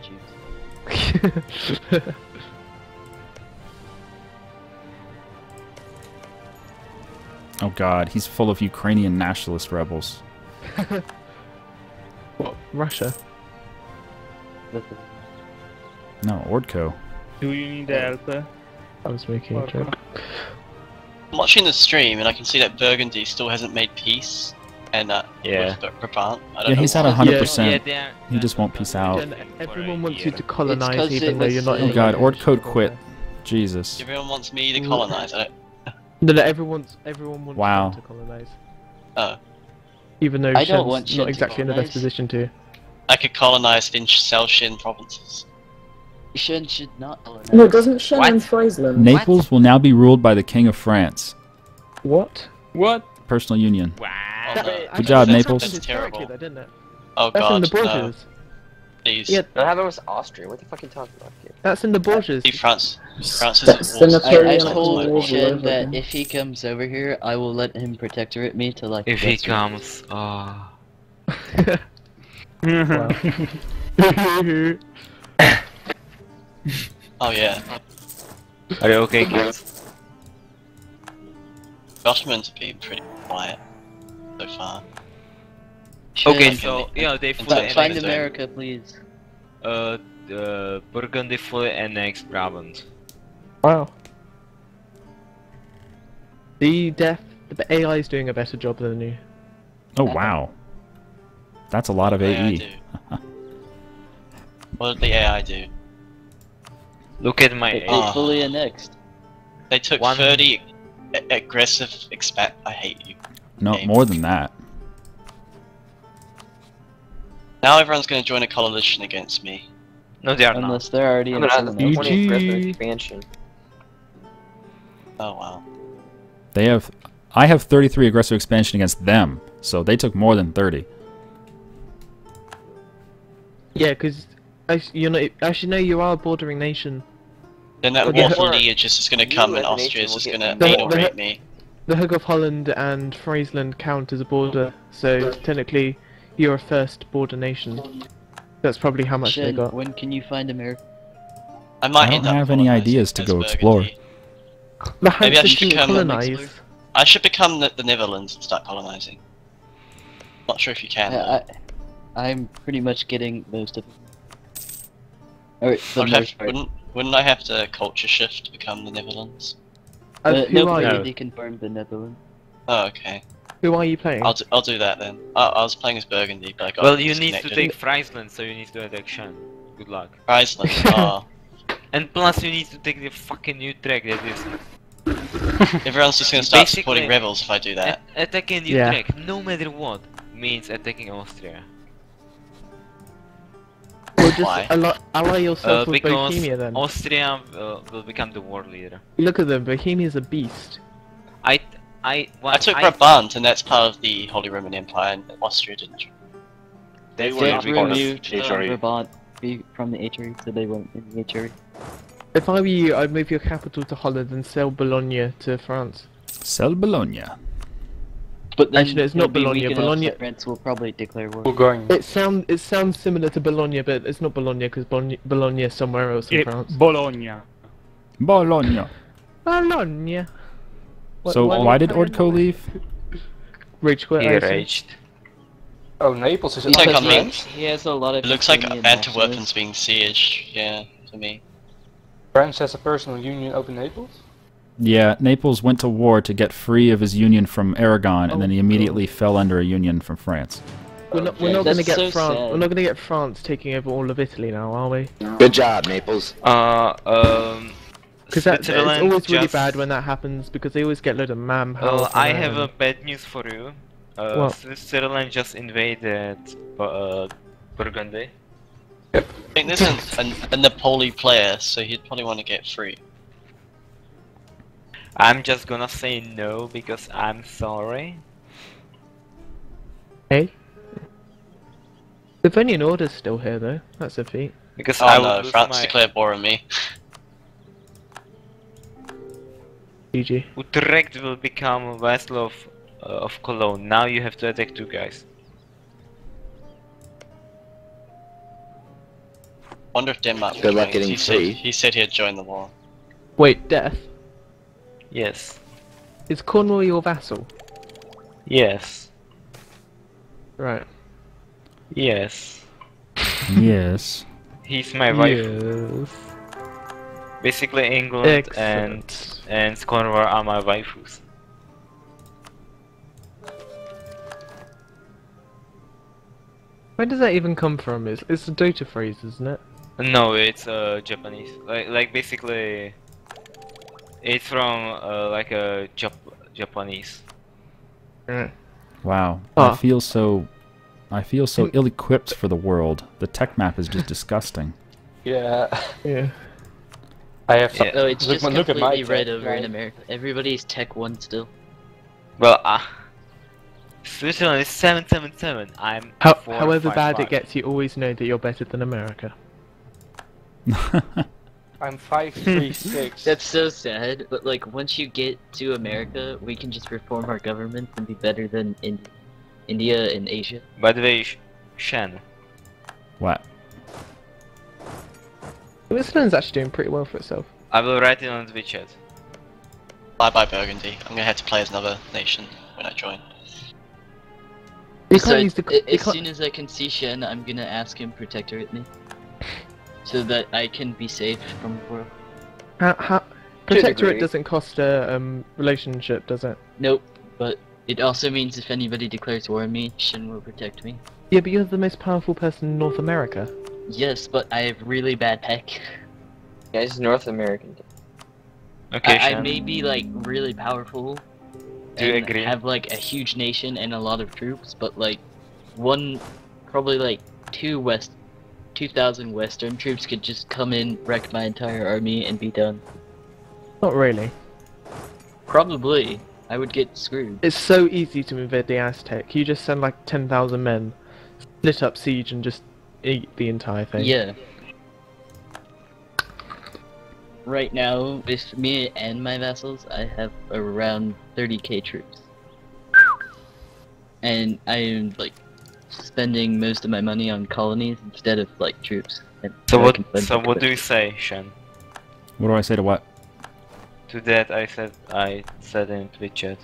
Speaker 5: Oh god, he's full of Ukrainian nationalist rebels.
Speaker 3: What, Russia?
Speaker 5: No, Ordko.
Speaker 6: Do you need help?
Speaker 3: I was making a joke.
Speaker 1: I'm watching the stream and I can see that Burgundy still hasn't made peace, and
Speaker 2: Yeah.
Speaker 1: with Brabant. I don't
Speaker 5: Yeah,
Speaker 1: know
Speaker 5: he's at
Speaker 1: why.
Speaker 5: 100%.
Speaker 2: they are-
Speaker 5: He just won't peace out.
Speaker 3: Jen, everyone wants you
Speaker 2: you
Speaker 3: to
Speaker 4: It's
Speaker 3: colonize
Speaker 4: 'cause
Speaker 3: even
Speaker 4: it
Speaker 3: though
Speaker 4: was,
Speaker 3: you're not
Speaker 5: Oh
Speaker 3: in
Speaker 5: god,
Speaker 3: the
Speaker 5: Ordko quit. Jesus.
Speaker 1: Everyone wants me to colonize. I don't.
Speaker 3: No, everyone wants
Speaker 5: Wow.
Speaker 3: Shen to colonize.
Speaker 1: Oh.
Speaker 3: Even though
Speaker 4: I don't
Speaker 3: Shen's
Speaker 4: want Shen
Speaker 3: not
Speaker 4: to
Speaker 3: exactly in the best
Speaker 4: colonize.
Speaker 3: position to.
Speaker 1: I could colonize in Selshin provinces.
Speaker 4: Shen should not colonize.
Speaker 7: No, doesn't Shen
Speaker 2: What?
Speaker 7: and Friesland?
Speaker 5: Naples will now be ruled by the King of France.
Speaker 3: What?
Speaker 6: What?
Speaker 5: Personal union.
Speaker 2: Wow.
Speaker 1: Oh, no.
Speaker 5: Good job,
Speaker 1: That's-
Speaker 5: Naples.
Speaker 1: That's
Speaker 3: Historically,
Speaker 1: terrible.
Speaker 3: though, didn't it?
Speaker 1: Oh
Speaker 3: That's
Speaker 1: god,
Speaker 3: in the
Speaker 1: no.
Speaker 3: Borgias.
Speaker 1: Please.
Speaker 3: Yeah,
Speaker 9: That happened with Austria. What the fuck are you talking about here?
Speaker 3: that's in the Borgias.
Speaker 1: See, France is
Speaker 7: That's
Speaker 1: at
Speaker 7: the
Speaker 1: war.
Speaker 4: I
Speaker 7: Napoleonic
Speaker 4: told
Speaker 7: Wars all
Speaker 4: Shen
Speaker 7: over
Speaker 4: that
Speaker 7: again.
Speaker 4: if he comes over here, I will let him protectorate me to like.
Speaker 2: If he
Speaker 4: Western-
Speaker 2: comes, oh.
Speaker 1: Oh yeah.
Speaker 2: Are you okay, kids?
Speaker 1: The Ottomans have been pretty quiet so far.
Speaker 4: Shen,
Speaker 2: Okay,
Speaker 1: Shen,
Speaker 2: so yeah, they
Speaker 1: Find-
Speaker 2: fully
Speaker 4: find
Speaker 2: annexed.
Speaker 4: America, please.
Speaker 2: Burgundy fully annexed Brabant.
Speaker 3: Wow. The AI is doing a better job than you.
Speaker 5: Oh wow. That's a lot of
Speaker 1: What did AI
Speaker 5: AE.
Speaker 1: do? What did the AI do?
Speaker 2: Look at my
Speaker 4: They
Speaker 2: age.
Speaker 1: Oh.
Speaker 4: fully annexed.
Speaker 1: They took
Speaker 2: One-
Speaker 1: 30 aggressive I hate you.
Speaker 5: No,
Speaker 1: Game.
Speaker 5: more than that.
Speaker 1: Now everyone's gonna join a coalition against me.
Speaker 2: No, they are not.
Speaker 4: Unless they're already
Speaker 9: I'm
Speaker 4: in
Speaker 9: gonna have the
Speaker 4: someone else.
Speaker 9: 20th aggressive
Speaker 3: GG.
Speaker 9: expansion.
Speaker 1: Oh wow.
Speaker 5: They have I have 33 aggressive expansion against them, so they took more than 30.
Speaker 3: Yeah, because you're not. Actually, no, you are a bordering nation.
Speaker 1: Then that
Speaker 3: Okay.
Speaker 1: awful lineage is just gonna
Speaker 9: You
Speaker 1: come
Speaker 9: as
Speaker 1: and
Speaker 9: a
Speaker 1: Austria is
Speaker 9: nation
Speaker 1: just
Speaker 9: will
Speaker 1: gonna
Speaker 9: get
Speaker 1: anal
Speaker 3: more.
Speaker 1: rape me.
Speaker 3: The Hook of Holland and Friesland count as a border, so technically you're a first border nation. That's probably how much they
Speaker 4: Shen,
Speaker 3: got.
Speaker 4: when can you find America?
Speaker 1: I might
Speaker 5: I don't
Speaker 1: end up
Speaker 5: have any
Speaker 1: colonising
Speaker 5: ideas to
Speaker 1: as
Speaker 5: go explore.
Speaker 1: Burgundy.
Speaker 3: The
Speaker 1: Maybe I
Speaker 3: Hansa
Speaker 1: should
Speaker 3: didn't
Speaker 1: become a
Speaker 3: colonize.
Speaker 1: I should become the Netherlands and start colonizing. Not sure if you can. though.
Speaker 4: I'm pretty much getting most of it. Alright, the
Speaker 1: I'd have-
Speaker 4: most part.
Speaker 1: wouldn't I have to culture shift to become the Netherlands?
Speaker 3: Who
Speaker 4: no,
Speaker 3: are you?
Speaker 4: already confirmed the Netherlands.
Speaker 1: Oh, okay.
Speaker 3: Who are you playing?
Speaker 1: I'll do that then. I was playing as Burgundy, but I got
Speaker 2: Well, you need to
Speaker 1: disconnected.
Speaker 2: take Friesland, so you need to attack Shen. Good luck.
Speaker 1: Iceland. Oh,
Speaker 2: And plus, you need to take the fucking Utrecht. That is
Speaker 1: everyone's just gonna start
Speaker 2: Basically-
Speaker 1: supporting rebels if I do that.
Speaker 2: attacking
Speaker 3: Yeah.
Speaker 2: Utrecht, no matter what, means attacking Austria.
Speaker 3: Well, just
Speaker 1: Why?
Speaker 3: ally yourself with
Speaker 2: Because
Speaker 3: Bohemia then.
Speaker 2: Austria will become the war leader.
Speaker 3: Look at them, Bohemia's a beast.
Speaker 2: I
Speaker 1: I took Brabant, and that's part of the Holy Roman Empire, and Austria didn't.
Speaker 8: They
Speaker 4: They
Speaker 8: were
Speaker 4: have
Speaker 8: not part of
Speaker 4: removed
Speaker 8: HRE.
Speaker 4: Brabant from the HRE, so they weren't in the HRE.
Speaker 3: If I were you, I'd move your capital to Holland and sell Bologna to France.
Speaker 5: Sell Bologna.
Speaker 4: But then
Speaker 3: Actually, it's not
Speaker 4: it'll be
Speaker 3: Bologna.
Speaker 4: weak enough
Speaker 3: Bologna.
Speaker 4: that France will probably declare war.
Speaker 6: Bourgogne.
Speaker 3: It sounds similar to Bologna, but it's not Bologna because Bologna is somewhere else in France.
Speaker 6: Bologna.
Speaker 5: Bologna.
Speaker 3: Bologna.
Speaker 5: So why did Ordco leave?
Speaker 3: Rage quit.
Speaker 2: He
Speaker 3: I assume.
Speaker 2: raged.
Speaker 6: Oh, Naples is
Speaker 1: It's like
Speaker 4: Because
Speaker 1: on me.
Speaker 4: he has a lot of.
Speaker 1: It looks like
Speaker 4: Ukrainian
Speaker 1: Antwerpen's
Speaker 4: nationalists.
Speaker 1: being sieged, yeah, to me.
Speaker 6: France has a personal union over Naples.
Speaker 5: Yeah, Naples went to war to get free of his union from Aragon, and then he
Speaker 3: Oh,
Speaker 5: immediately fell under a union from France.
Speaker 3: We're not
Speaker 4: Yeah,
Speaker 3: going to
Speaker 4: that's
Speaker 3: get
Speaker 4: so
Speaker 3: France.
Speaker 4: sad.
Speaker 3: We're not going to get France taking over all of Italy now, are we?
Speaker 10: Good job, Naples.
Speaker 3: Because it's
Speaker 2: Switzerland
Speaker 3: always really
Speaker 2: just-
Speaker 3: bad when that happens because they always get load of manpower.
Speaker 2: Well,
Speaker 3: from
Speaker 2: I
Speaker 3: there
Speaker 2: have a
Speaker 3: and-
Speaker 2: bad news for you.
Speaker 3: What?
Speaker 2: Switzerland just invaded Burgundy.
Speaker 1: I think this is a Napoli player, so he'd probably want to get free.
Speaker 2: I'm just gonna say no because I'm sorry.
Speaker 3: Hey. Livonian Order's still here though. That's a feat.
Speaker 2: Because
Speaker 1: Oh
Speaker 2: I
Speaker 1: no,
Speaker 2: would lose
Speaker 1: France
Speaker 2: my
Speaker 1: declared war on me.
Speaker 3: GG.
Speaker 2: Utrecht will become a vassal of Cologne. Now you have to attack two guys.
Speaker 1: Wonder if Denmark
Speaker 10: Good luck
Speaker 1: joins.
Speaker 10: getting free.
Speaker 1: He said he'd join the war.
Speaker 3: Wait, Death.
Speaker 2: Yes.
Speaker 3: Is Cornwall your vassal?
Speaker 2: Yes.
Speaker 3: Right.
Speaker 2: Yes.
Speaker 5: Yes.
Speaker 2: He's my wife.
Speaker 3: Yes.
Speaker 2: Basically England
Speaker 3: Excellent.
Speaker 2: and Cornwall are my waifus.
Speaker 3: Where does that even come from? It's a Dota phrase, isn't it?
Speaker 2: No, it's Japanese. Like basically, it's from like a Japanese.
Speaker 3: Right.
Speaker 5: Wow.
Speaker 3: Ah.
Speaker 5: I feel so ill-equipped for the world. The tech map is just disgusting.
Speaker 6: Yeah.
Speaker 3: Yeah.
Speaker 6: I have some.
Speaker 2: Yeah.
Speaker 4: No, it's just
Speaker 6: look at my
Speaker 4: completely red
Speaker 6: tech,
Speaker 4: over in
Speaker 6: right?
Speaker 4: America. Everybody's Tech 1 still.
Speaker 2: Well, Switzerland is 777. I'm
Speaker 3: However bad
Speaker 2: 455.
Speaker 3: it gets, you always know that you're better than America.
Speaker 6: I'm 536.
Speaker 4: That's so sad, but like once you get to America, we can just reform our government and be better than India and Asia.
Speaker 2: By the way, Shen.
Speaker 5: What?
Speaker 3: Switzerland's actually doing pretty well for itself.
Speaker 2: I will write it on the chat.
Speaker 1: Bye bye Burgundy. I'm gonna have to play as another nation when I join.
Speaker 3: You can't use
Speaker 4: Besides,
Speaker 3: the.
Speaker 4: as soon as I can see Shen, I'm gonna ask him protectorate me, so that I can be safe from the world.
Speaker 3: How Protectorate
Speaker 4: degree.
Speaker 3: doesn't cost a relationship, does it?
Speaker 4: Nope, but it also means if anybody declares war on me, Shen will protect me.
Speaker 3: Yeah, but you're the most powerful person in North America.
Speaker 4: Yes, but I have really bad tech.
Speaker 9: Yeah, he's North American.
Speaker 2: Okay,
Speaker 4: I
Speaker 2: Shen.
Speaker 4: may be like really powerful.
Speaker 2: Do you
Speaker 4: and
Speaker 2: agree?
Speaker 4: have like a huge nation and a lot of troops, but like probably like 2,000 Western troops could just come in, wreck my entire army, and be done.
Speaker 3: Not really.
Speaker 4: Probably. I would get screwed.
Speaker 3: It's so easy to invade the Aztec. You just send like 10,000 men, split up siege, and just eat the entire thing.
Speaker 4: Yeah. Right now, with me and my vassals, I have around 30k troops. And I am like spending most of my money on colonies instead of like troops. And
Speaker 2: So
Speaker 4: I
Speaker 2: what?
Speaker 4: can spend
Speaker 2: So
Speaker 4: it
Speaker 2: what
Speaker 4: quick.
Speaker 2: do you say, Shen?
Speaker 5: What do I say to what?
Speaker 2: To that I said in Twitch chat.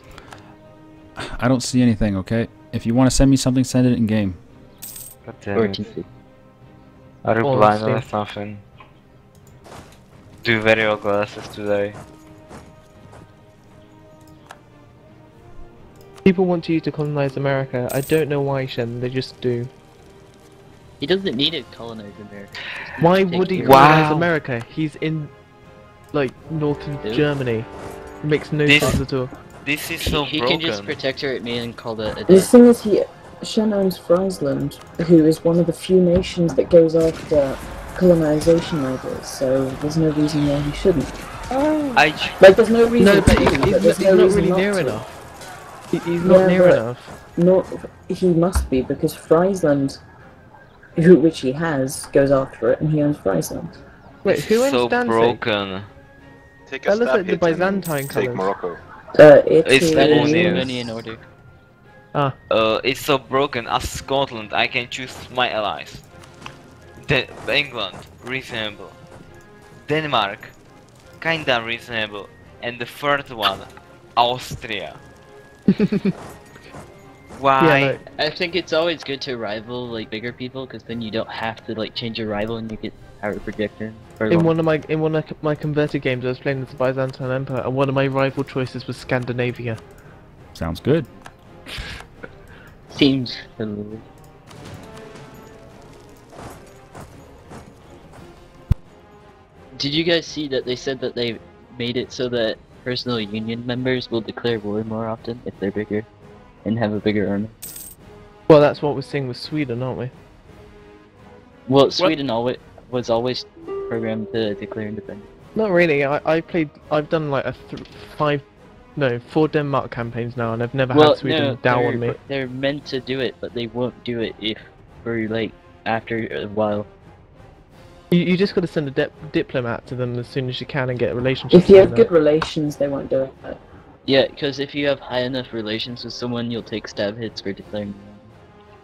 Speaker 5: I don't see anything, okay? If you want to send me something, send it in game.
Speaker 2: God damn
Speaker 4: Or
Speaker 2: it.
Speaker 4: TC.
Speaker 2: Are you
Speaker 3: Or
Speaker 2: blind
Speaker 3: Steam.
Speaker 2: or something? Do very old glasses today.
Speaker 3: People want you to colonize America. I don't know why, Shen. They just do.
Speaker 4: He doesn't need to colonize America.
Speaker 3: Why
Speaker 4: Take
Speaker 3: would he
Speaker 4: care.
Speaker 3: colonize
Speaker 2: Wow.
Speaker 3: America? He's in, like, northern
Speaker 4: Dude.
Speaker 3: Germany. It makes no
Speaker 2: This-
Speaker 3: sense at all.
Speaker 2: This is so
Speaker 4: He
Speaker 2: broken.
Speaker 4: can just protectorate me and call that a
Speaker 7: The
Speaker 4: day.
Speaker 7: thing is, Shen owns Friesland, who is one of the few nations that goes after colonization ideas, so there's no reason why he shouldn't. Like, there's no reason
Speaker 3: No, but
Speaker 7: to,
Speaker 3: he's
Speaker 7: there's
Speaker 3: not
Speaker 7: no reason
Speaker 3: really
Speaker 7: not
Speaker 3: near
Speaker 7: to.
Speaker 3: enough. He's not
Speaker 7: Yeah,
Speaker 3: near
Speaker 7: but-
Speaker 3: enough.
Speaker 7: Not, he must be, because Friesland, which he has, goes after it, and he owns Friesland.
Speaker 3: Wait, who owns
Speaker 2: so
Speaker 3: Danzig?
Speaker 2: broken.
Speaker 8: Take
Speaker 3: That
Speaker 8: a
Speaker 3: looks
Speaker 8: stab
Speaker 3: like the
Speaker 8: hit and
Speaker 3: Byzantine
Speaker 8: take
Speaker 3: colours.
Speaker 8: Morocco.
Speaker 2: It's
Speaker 4: That is
Speaker 2: Livonian.
Speaker 4: Livonian order.
Speaker 2: It's so broken. As Scotland, I can choose my allies. England, reasonable. Denmark, kinda reasonable. And the third one, Austria. Why?
Speaker 3: Yeah,
Speaker 4: I think it's always good to rival like bigger people, because then you don't have to like change your rival and you get power projector.
Speaker 3: in one of my converted games, I was playing as the Byzantine Empire, and one of my rival choices was Scandinavia.
Speaker 5: Sounds good.
Speaker 4: Seems familiar. Did you guys see that they said that they made it so that personal union members will declare war more often if they're bigger and have a bigger army?
Speaker 3: Well, that's what we're seeing with Sweden, aren't we?
Speaker 4: Well, Sweden was always programmed to declare independence.
Speaker 3: Not really. I've done like 4 Denmark campaigns now, and I've never had Sweden down on me.
Speaker 4: They're meant to do it, but they won't do it if for like after a while.
Speaker 3: You just got to send a diplomat to them as soon as you can and get a relationship.
Speaker 7: If you have good relations, they won't do it.
Speaker 4: Yeah, because if you have high enough relations with someone, you'll take stab hits for declaring.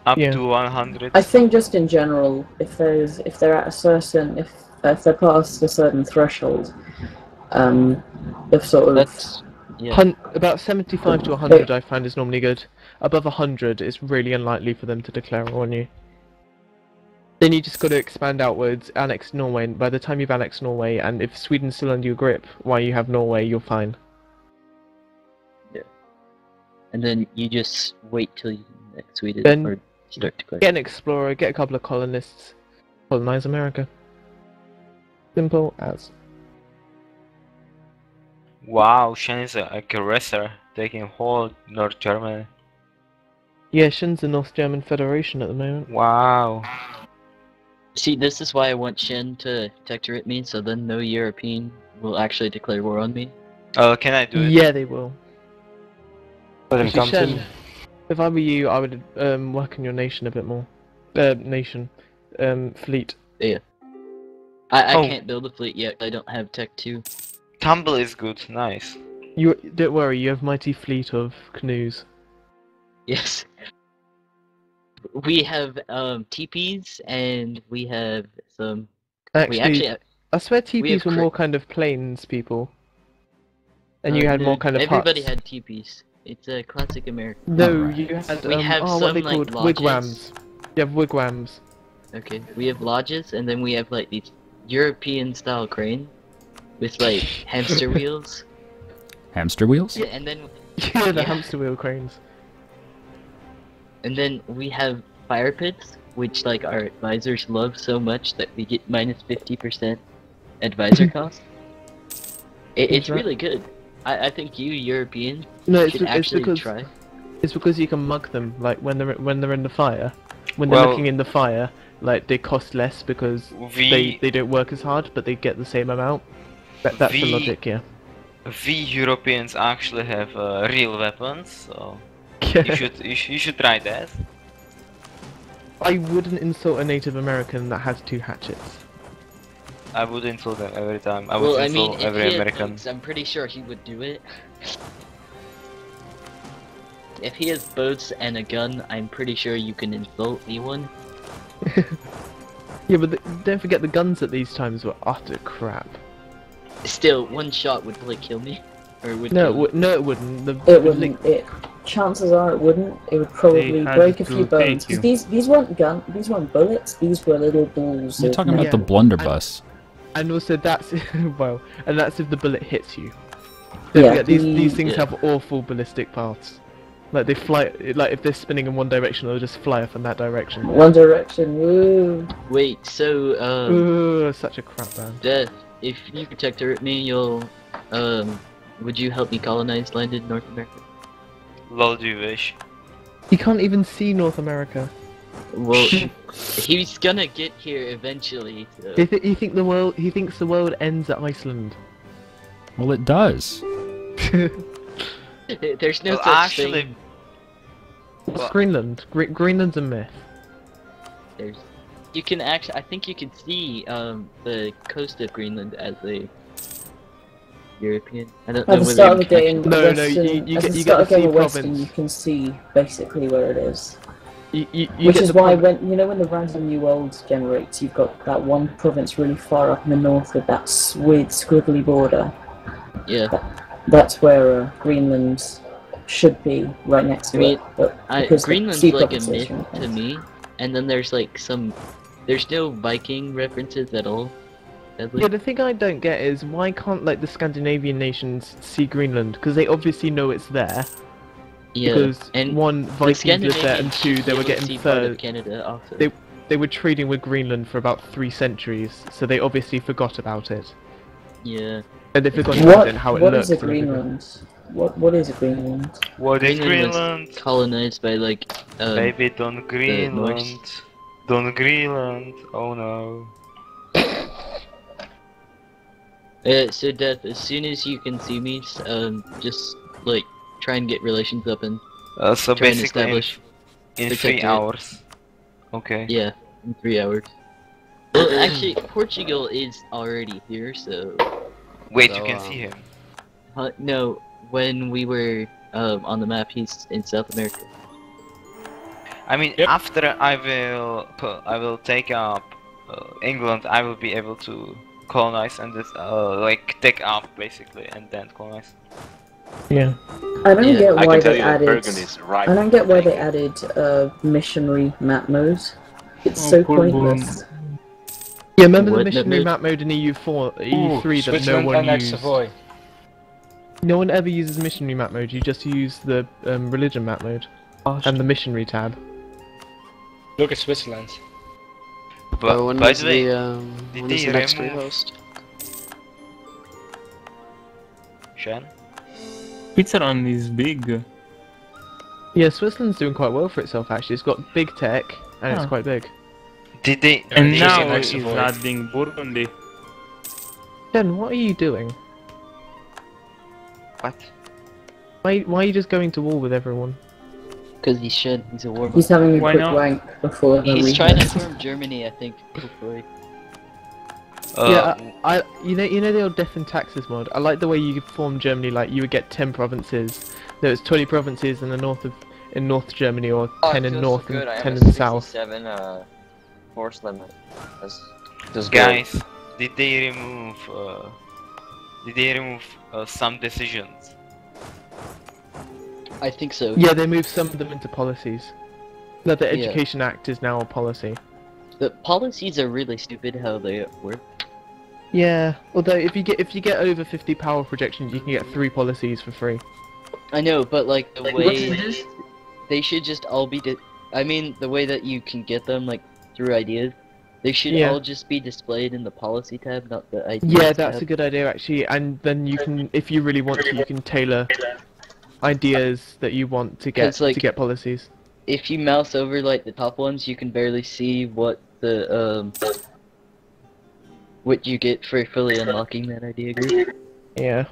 Speaker 2: Up to 100.
Speaker 7: I think just in general, if they're at a certain, if they're past a certain threshold, of sort of.
Speaker 3: About 75 to 100 I find is normally good. Above 100 it's really unlikely for them to declare war on you. Then you just got to expand outwards, annex Norway, and by the time you've annexed Norway, and if Sweden's still under your grip while you have Norway, you're fine.
Speaker 4: Yeah. And then you just wait till you annex Sweden
Speaker 3: Then
Speaker 4: or start declaring.
Speaker 3: Get an explorer, get a couple of colonists, colonize America. Simple as.
Speaker 2: Wow, Shen is an aggressor, taking whole North Germany.
Speaker 3: Yeah, Shen's the North German Federation at the moment.
Speaker 2: Wow.
Speaker 4: See, this is why I want Shen to protectorate me, so then no European will actually declare war on me.
Speaker 2: Can I do it?
Speaker 3: Yeah, they will.
Speaker 6: Let him come to
Speaker 3: Shen,
Speaker 6: me.
Speaker 3: if I were you, I would work on your nation a bit more. Fleet.
Speaker 4: Yeah. I can't build a fleet yet. I don't have Tech 2.
Speaker 2: Tumble is good, nice.
Speaker 3: You don't worry, you have mighty fleet of canoes.
Speaker 4: Yes. We have TPs and we have some.
Speaker 3: Actually, I swear TPs were more kind of plains people. And you had more kind of
Speaker 4: everybody
Speaker 3: huts.
Speaker 4: had TPs. It's a classic American.
Speaker 3: No, you had
Speaker 4: we have
Speaker 3: what
Speaker 4: some
Speaker 3: are they
Speaker 4: like
Speaker 3: called?
Speaker 4: lodges.
Speaker 3: Wigwams. You have wigwams.
Speaker 4: Okay, we have lodges, and then we have like these European-style crane with like hamster wheels.
Speaker 5: Hamster wheels?
Speaker 4: Yeah, and then
Speaker 3: Yeah, the hamster wheel cranes.
Speaker 4: And then we have fire pits, which like our advisors love so much that we get minus 50% advisor cost. It's really good. I think you Europeans should actually try.
Speaker 3: It's because you can mug them, like when they're in the fire. When they're looking in the fire, like they cost less because they don't work as hard, but they get the same amount. That's the logic, yeah.
Speaker 2: We Europeans actually have real weapons, so
Speaker 3: Yeah.
Speaker 2: you should try that.
Speaker 3: I wouldn't insult a Native American that has 2 hatchets.
Speaker 2: I would insult them every time. I would insult every American.
Speaker 4: Boats, I'm pretty sure he would do it. If he has boats and a gun, I'm pretty sure you can insult anyone.
Speaker 3: Yeah, but don't forget the guns at these times were utter crap.
Speaker 4: Still, one shot would like kill me, or would
Speaker 3: No,
Speaker 4: kill
Speaker 3: no, it wouldn't.
Speaker 7: It wouldn't. Chances are it wouldn't. It would probably break a few bones. 'Cause these weren't these weren't bullets. These were little balls.
Speaker 5: You're talking about the blunderbuss.
Speaker 3: And also that's well, and that's if the bullet hits you. Don't forget, these things have awful ballistic paths. Like they fly, like if they're spinning in one direction, they'll just fly off in that direction.
Speaker 7: One direction, woo.
Speaker 4: Wait, so
Speaker 3: Ooh, such a crap band.
Speaker 4: Death, if you protectorate me, you'll would you help me colonize land in North America?
Speaker 2: Lol, do you wish?
Speaker 3: You can't even see North America.
Speaker 4: Well, he's gonna get here eventually. So.
Speaker 3: He thinks the world ends at Iceland.
Speaker 5: Well, it does.
Speaker 4: There's no such
Speaker 2: actually,
Speaker 4: thing.
Speaker 3: What's Greenland? Greenland's a myth.
Speaker 4: You can actually, I think you can see the coast of Greenland as a European. I don't know
Speaker 7: At the
Speaker 4: whether
Speaker 7: start of the game,
Speaker 3: No, no,
Speaker 7: Western,
Speaker 3: you
Speaker 7: at
Speaker 3: get-
Speaker 7: the
Speaker 3: you
Speaker 7: start
Speaker 3: get
Speaker 7: of
Speaker 3: the
Speaker 7: game
Speaker 3: sea
Speaker 7: of Western,
Speaker 3: province.
Speaker 7: you can see basically where it is.
Speaker 3: You
Speaker 7: Which
Speaker 3: get
Speaker 7: is
Speaker 3: the
Speaker 7: why
Speaker 3: prov-
Speaker 7: when when the random new world generates, you've got that one province really far up in the north with that weird squiggly border.
Speaker 4: Yeah.
Speaker 7: That's where Greenland should be, right next to
Speaker 4: I mean,
Speaker 7: it. But because the
Speaker 4: Greenland's
Speaker 7: sea
Speaker 4: like a
Speaker 7: provinces
Speaker 4: myth
Speaker 7: are
Speaker 4: to me, and then there's like there's no Viking references at all. Sadly.
Speaker 3: Yeah, the thing I don't get is why can't like the Scandinavian nations see Greenland? Because they obviously know it's there.
Speaker 4: Yeah,
Speaker 3: Because
Speaker 4: and
Speaker 3: one,
Speaker 4: the
Speaker 3: Vikings lived there, and
Speaker 4: Scandinavians
Speaker 3: two,
Speaker 4: should
Speaker 3: they
Speaker 4: be
Speaker 3: were
Speaker 4: able to
Speaker 3: getting
Speaker 4: see part
Speaker 3: fur.
Speaker 4: of Canada also.
Speaker 3: They were trading with Greenland for about 3 centuries, so they obviously forgot about it.
Speaker 4: Yeah.
Speaker 3: And they forgot about it and how it
Speaker 7: what
Speaker 3: looks.
Speaker 7: is a
Speaker 3: and everything.
Speaker 7: Greenland? What is a Greenland?
Speaker 2: What is
Speaker 4: Greenland was
Speaker 2: Greenland?
Speaker 4: colonized by like
Speaker 2: Baby, don't
Speaker 4: Norse.
Speaker 2: Greenland. Don't Greenland. Oh no.
Speaker 4: So Death, as soon as you can see me, just like try and get relations up and
Speaker 2: So
Speaker 4: try and
Speaker 2: basically
Speaker 4: establish.
Speaker 2: in 3
Speaker 4: protectorate.
Speaker 2: hours. Okay.
Speaker 4: Yeah, in 3 hours. Well, actually, Portugal is already here, so.
Speaker 2: Wait,
Speaker 10: So,
Speaker 2: you can see him.
Speaker 4: No, when we were on the map, he's in South America.
Speaker 2: I mean, after I will take up England, I will be able to colonize and just like take up basically and then colonize.
Speaker 3: Yeah.
Speaker 7: I don't get
Speaker 8: I
Speaker 7: why
Speaker 8: can tell
Speaker 7: they
Speaker 8: you that
Speaker 7: added.
Speaker 8: Burgundy's right.
Speaker 7: I don't get why they added missionary map mode. It's so pointless.
Speaker 3: Yeah, remember the
Speaker 4: What
Speaker 3: missionary
Speaker 4: map
Speaker 3: map mode in EU4, EU3 that no
Speaker 6: Switzerland
Speaker 3: one
Speaker 6: annexed
Speaker 3: used?
Speaker 6: Savoy.
Speaker 3: No one ever uses missionary map mode. You just use the religion map mode and the missionary tab.
Speaker 6: Look at Switzerland.
Speaker 2: But
Speaker 10: when
Speaker 2: by
Speaker 10: is
Speaker 2: the way,
Speaker 10: when
Speaker 2: did
Speaker 10: is
Speaker 2: they
Speaker 10: the next
Speaker 2: remove
Speaker 10: rehost?
Speaker 2: Shen?
Speaker 11: Switzerland is big.
Speaker 3: Yeah, Switzerland's doing quite well for itself actually. It's got big tech and it's
Speaker 11: Huh.
Speaker 3: quite big.
Speaker 2: Did they?
Speaker 11: And
Speaker 2: did
Speaker 11: now
Speaker 2: they-
Speaker 6: next
Speaker 11: he's
Speaker 6: Savoy.
Speaker 11: adding Burgundy.
Speaker 3: Jen, what are you doing?
Speaker 2: What?
Speaker 3: Why are you just going to war with everyone?
Speaker 4: Because he should. He's a war.
Speaker 7: He's having a
Speaker 11: Why
Speaker 7: quick
Speaker 11: not?
Speaker 7: wank before the
Speaker 4: He's trying to
Speaker 7: rehost.
Speaker 4: form Germany, I think. Hopefully.
Speaker 3: Yeah, you know the old Death and Taxes mod. I like the way you form Germany. Like you would get 10 provinces. There was 20 provinces in the North Germany, or 10 in North and 10 in South.
Speaker 9: 7 force limit. That's
Speaker 2: Guys, did they remove? Some decisions?
Speaker 4: I think so.
Speaker 3: Yeah, they moved some of them into policies. Like the
Speaker 4: Yeah.
Speaker 3: Education Act is now a policy.
Speaker 4: The policies are really stupid how they work.
Speaker 3: Yeah, although if you get over 50 power projections, you can get 3 policies for free.
Speaker 4: I know, but like the
Speaker 7: What's
Speaker 4: way
Speaker 7: this?
Speaker 4: they should just all be. I mean, the way that you can get them like through ideas, they should
Speaker 3: Yeah.
Speaker 4: all just be displayed in the policy tab, not the ideas.
Speaker 3: Yeah, that's a
Speaker 4: tab.
Speaker 3: good idea actually. And then you can, if you really want to, you can tailor ideas that you want to get
Speaker 4: 'Cause, like,
Speaker 3: policies.
Speaker 4: If you mouse over like the top ones, you can barely see what the what you get for fully unlocking that idea group.
Speaker 3: Yeah.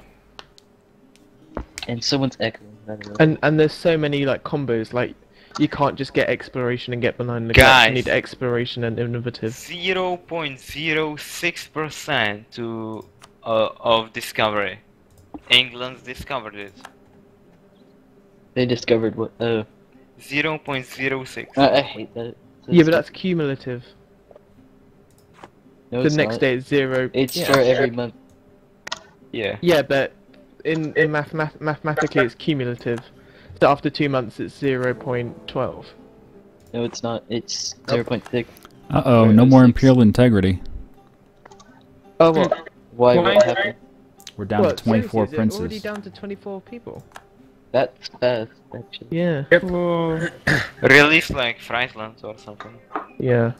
Speaker 4: And someone's echoing, by the way.
Speaker 3: And there's so many like combos, like you can't just get exploration and get benign neglect.
Speaker 2: Guys.
Speaker 3: You need exploration and innovative.
Speaker 2: 0.06% to of discovery. England's discovered it.
Speaker 4: They discovered what? Oh,
Speaker 2: 0.06.
Speaker 4: I hate that.
Speaker 3: Yeah, but that's cumulative.
Speaker 4: no,
Speaker 3: The
Speaker 4: it's
Speaker 3: next
Speaker 4: not.
Speaker 3: day it's 0.
Speaker 4: It's
Speaker 3: yeah.
Speaker 4: for every month.
Speaker 2: Yeah.
Speaker 3: Yeah, but in mathematically it's cumulative. So after 2 months it's 0.12.
Speaker 4: No, it's not. It's 0.6.
Speaker 5: Uh-oh, no more imperial integrity.
Speaker 3: Oh what?
Speaker 4: Why?
Speaker 11: Why?
Speaker 4: What happened?
Speaker 5: We're down
Speaker 3: What,
Speaker 5: to 24
Speaker 3: seriously, is it already
Speaker 5: princes.
Speaker 3: down to 24 people?
Speaker 4: That's fast, actually.
Speaker 3: Yeah.
Speaker 11: Oh,
Speaker 2: Release like Friesland or something.
Speaker 3: Yeah.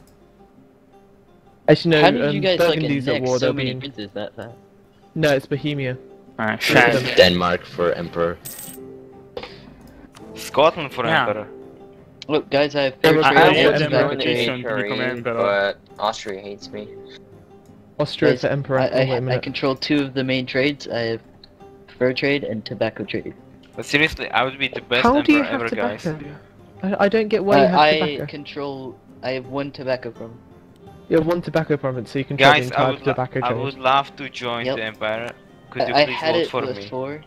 Speaker 3: Actually, no.
Speaker 4: How did you guys like
Speaker 3: Burgundy's at
Speaker 4: annex
Speaker 3: war.
Speaker 4: so
Speaker 3: They'll
Speaker 4: many
Speaker 3: be in...
Speaker 4: princes that fast?
Speaker 3: No, it's Bohemia.
Speaker 11: Shan.
Speaker 10: Denmark for emperor.
Speaker 2: Scotland for
Speaker 11: Yeah.
Speaker 2: emperor.
Speaker 4: Look, guys, I have
Speaker 3: Yeah,
Speaker 4: fair
Speaker 3: but
Speaker 4: trade
Speaker 3: I
Speaker 4: and
Speaker 3: want
Speaker 4: tobacco
Speaker 3: them
Speaker 4: trade.
Speaker 11: to become emperor.
Speaker 9: But Austria hates me.
Speaker 3: Austria
Speaker 4: Guys,
Speaker 3: for Emperor.
Speaker 4: I,
Speaker 3: Oh, wait a
Speaker 4: I
Speaker 3: minute.
Speaker 4: control 2 of the main trades. I have fur trade and tobacco trade.
Speaker 2: But seriously, I would be the best
Speaker 3: How do you
Speaker 2: emperor
Speaker 3: have
Speaker 2: ever, guys.
Speaker 3: tobacco? I don't get why you have
Speaker 4: I
Speaker 3: tobacco.
Speaker 4: control. I have 1 tobacco from.
Speaker 3: You have 1 tobacco province, so you control the
Speaker 2: Guys,
Speaker 3: entire
Speaker 2: I
Speaker 3: tobacco trade.
Speaker 2: would love to join
Speaker 4: Yep.
Speaker 2: the empire. Could you
Speaker 4: I
Speaker 2: please
Speaker 4: had
Speaker 2: vote
Speaker 4: it
Speaker 2: for me?
Speaker 4: before.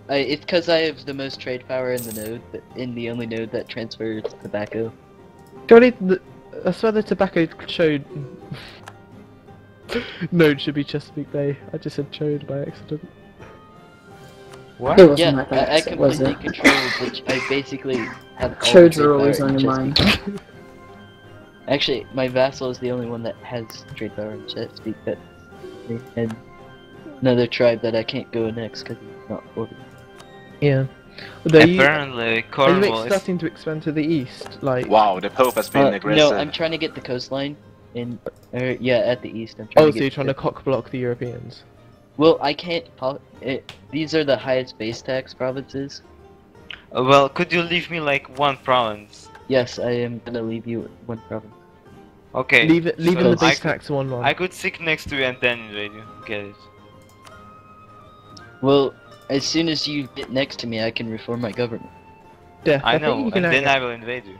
Speaker 4: It's because I have the most trade power in the node, in the only node that transfers tobacco.
Speaker 3: Surely, I swear the tobacco showed. No, it should be Chesapeake Bay. I just said chode by accident.
Speaker 2: What?
Speaker 7: It wasn't
Speaker 4: Yeah,
Speaker 7: like
Speaker 4: I
Speaker 7: that, was
Speaker 4: completely
Speaker 7: it?
Speaker 4: control. I basically have all the
Speaker 7: Chodes
Speaker 4: trade
Speaker 7: are always
Speaker 4: power
Speaker 7: on
Speaker 4: in
Speaker 7: your mind.
Speaker 4: Chesapeake. Actually, my vassal is the only one that has trade power in Chesapeake. That's me, and another tribe that I can't go next because he's not ordered.
Speaker 3: Yeah. Although
Speaker 2: Apparently,
Speaker 3: are you
Speaker 2: Cornwall is...
Speaker 3: starting to expand to the east? Like.
Speaker 8: Wow, the Pope has been aggressive.
Speaker 4: No, I'm trying to get the coastline in. Yeah, at the east. I'm trying
Speaker 3: Oh,
Speaker 4: to
Speaker 3: so
Speaker 4: get
Speaker 3: you're trying to cock block the Europeans?
Speaker 4: Well, I can't. These are the highest base tax provinces.
Speaker 2: Well, could you leave me like one province?
Speaker 4: Yes, I am gonna leave you one province.
Speaker 2: Okay.
Speaker 3: Leaving
Speaker 2: so
Speaker 3: the base
Speaker 2: I
Speaker 3: tax one.
Speaker 2: I could stick next to you and then invade you. Get it?
Speaker 4: Well, as soon as you get next to me, I can reform my government.
Speaker 3: Yeah,
Speaker 2: I
Speaker 3: think
Speaker 2: know,
Speaker 3: you
Speaker 2: and
Speaker 3: can
Speaker 2: then I will invade you.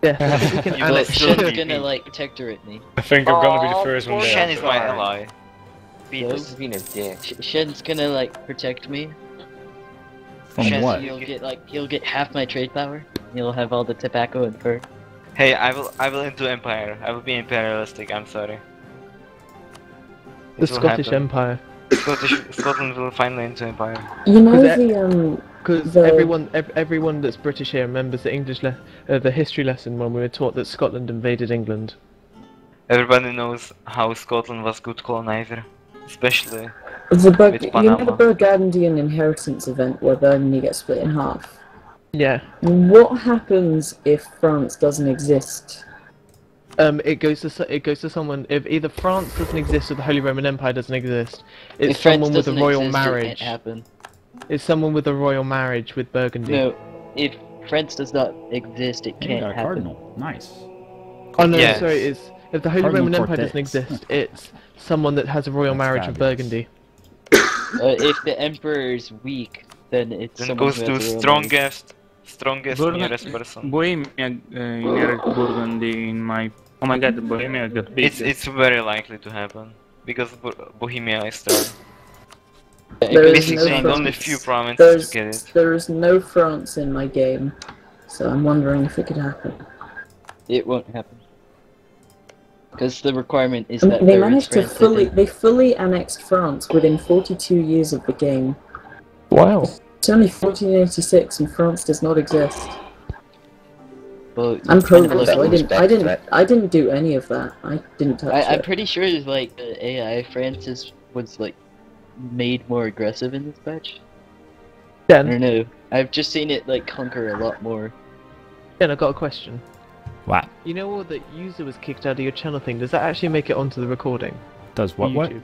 Speaker 3: Yeah, I think we can
Speaker 2: You
Speaker 4: But
Speaker 2: will
Speaker 3: annex
Speaker 2: still
Speaker 4: Shen's
Speaker 2: be
Speaker 4: gonna
Speaker 2: beat.
Speaker 4: like protectorate me.
Speaker 6: I think I'm gonna be the first one
Speaker 2: Shen
Speaker 6: there.
Speaker 2: is my ally. Beat
Speaker 9: This
Speaker 2: us.
Speaker 9: is being a dick.
Speaker 4: Shen's gonna like protect me.
Speaker 5: From
Speaker 2: Shen,
Speaker 5: what?
Speaker 4: He'll get half my trade power. He'll have all the tobacco and fur.
Speaker 2: Hey, I will into empire. I will be imperialistic. I'm sorry.
Speaker 3: the
Speaker 2: It will
Speaker 3: Scottish
Speaker 2: happen.
Speaker 3: Empire.
Speaker 2: Scotland will finally into empire.
Speaker 7: You know
Speaker 3: Because Because
Speaker 7: The-
Speaker 3: everyone that's British here remembers the history lesson when we were taught that Scotland invaded England.
Speaker 2: Everybody knows how Scotland was good colonizer, especially
Speaker 7: The
Speaker 2: with
Speaker 7: you know the
Speaker 2: Panama.
Speaker 7: Burgundian inheritance event where Burgundy gets split in half?
Speaker 3: Yeah.
Speaker 7: What happens if France doesn't exist?
Speaker 3: It goes to someone. If either France doesn't exist or the Holy Roman Empire doesn't exist, it's
Speaker 4: If France
Speaker 3: someone with a
Speaker 4: doesn't
Speaker 3: royal
Speaker 4: exist, it
Speaker 3: marriage.
Speaker 4: can't happen.
Speaker 3: It's someone with a royal marriage with Burgundy.
Speaker 4: No, if France does not exist, it
Speaker 5: You
Speaker 4: can't
Speaker 5: got a
Speaker 4: happen.
Speaker 5: cardinal. Nice.
Speaker 3: Oh no,
Speaker 2: Yes.
Speaker 3: sorry. It's if the Holy
Speaker 5: Cardinal
Speaker 3: Roman Empire
Speaker 5: Cortex.
Speaker 3: doesn't exist, it's someone that has a royal
Speaker 5: That's
Speaker 3: marriage with
Speaker 5: fabulous.
Speaker 3: Burgundy.
Speaker 4: If the emperor is weak, then it's
Speaker 2: Then
Speaker 4: someone
Speaker 2: goes
Speaker 4: who
Speaker 2: to
Speaker 4: has a royal marriage.
Speaker 2: strongest nearest person.
Speaker 11: Bohemia inherit Burgundy in my... Oh my god, Bohemia got beat.
Speaker 2: It's very likely to happen because Bohemia is strong.
Speaker 7: There is
Speaker 2: Basically,
Speaker 7: no
Speaker 2: need
Speaker 7: France.
Speaker 2: only few provinces to get it.
Speaker 7: There is no France in my game, so I'm wondering if it could happen.
Speaker 4: It won't happen. Because the requirement is
Speaker 7: I
Speaker 4: that
Speaker 7: mean, they
Speaker 4: there is
Speaker 7: managed to
Speaker 4: France
Speaker 7: they fully annexed France within 42 years of the game.
Speaker 3: Wow.
Speaker 7: It's only 1486 and France does not exist.
Speaker 4: Well,
Speaker 7: I'm
Speaker 4: kind of
Speaker 7: Poland,
Speaker 4: lucky.
Speaker 7: so I didn't do any of that. I didn't touch
Speaker 4: I'm
Speaker 7: it.
Speaker 4: pretty sure like the AI France was like made more aggressive in this patch. I
Speaker 3: Jen,
Speaker 4: don't know. I've just seen it like conquer a lot more.
Speaker 3: Jen, I got a question.
Speaker 5: What?
Speaker 3: You know all that user was kicked out of your channel thing? Does that actually make it onto the recording?
Speaker 5: Does what? What?
Speaker 3: YouTube?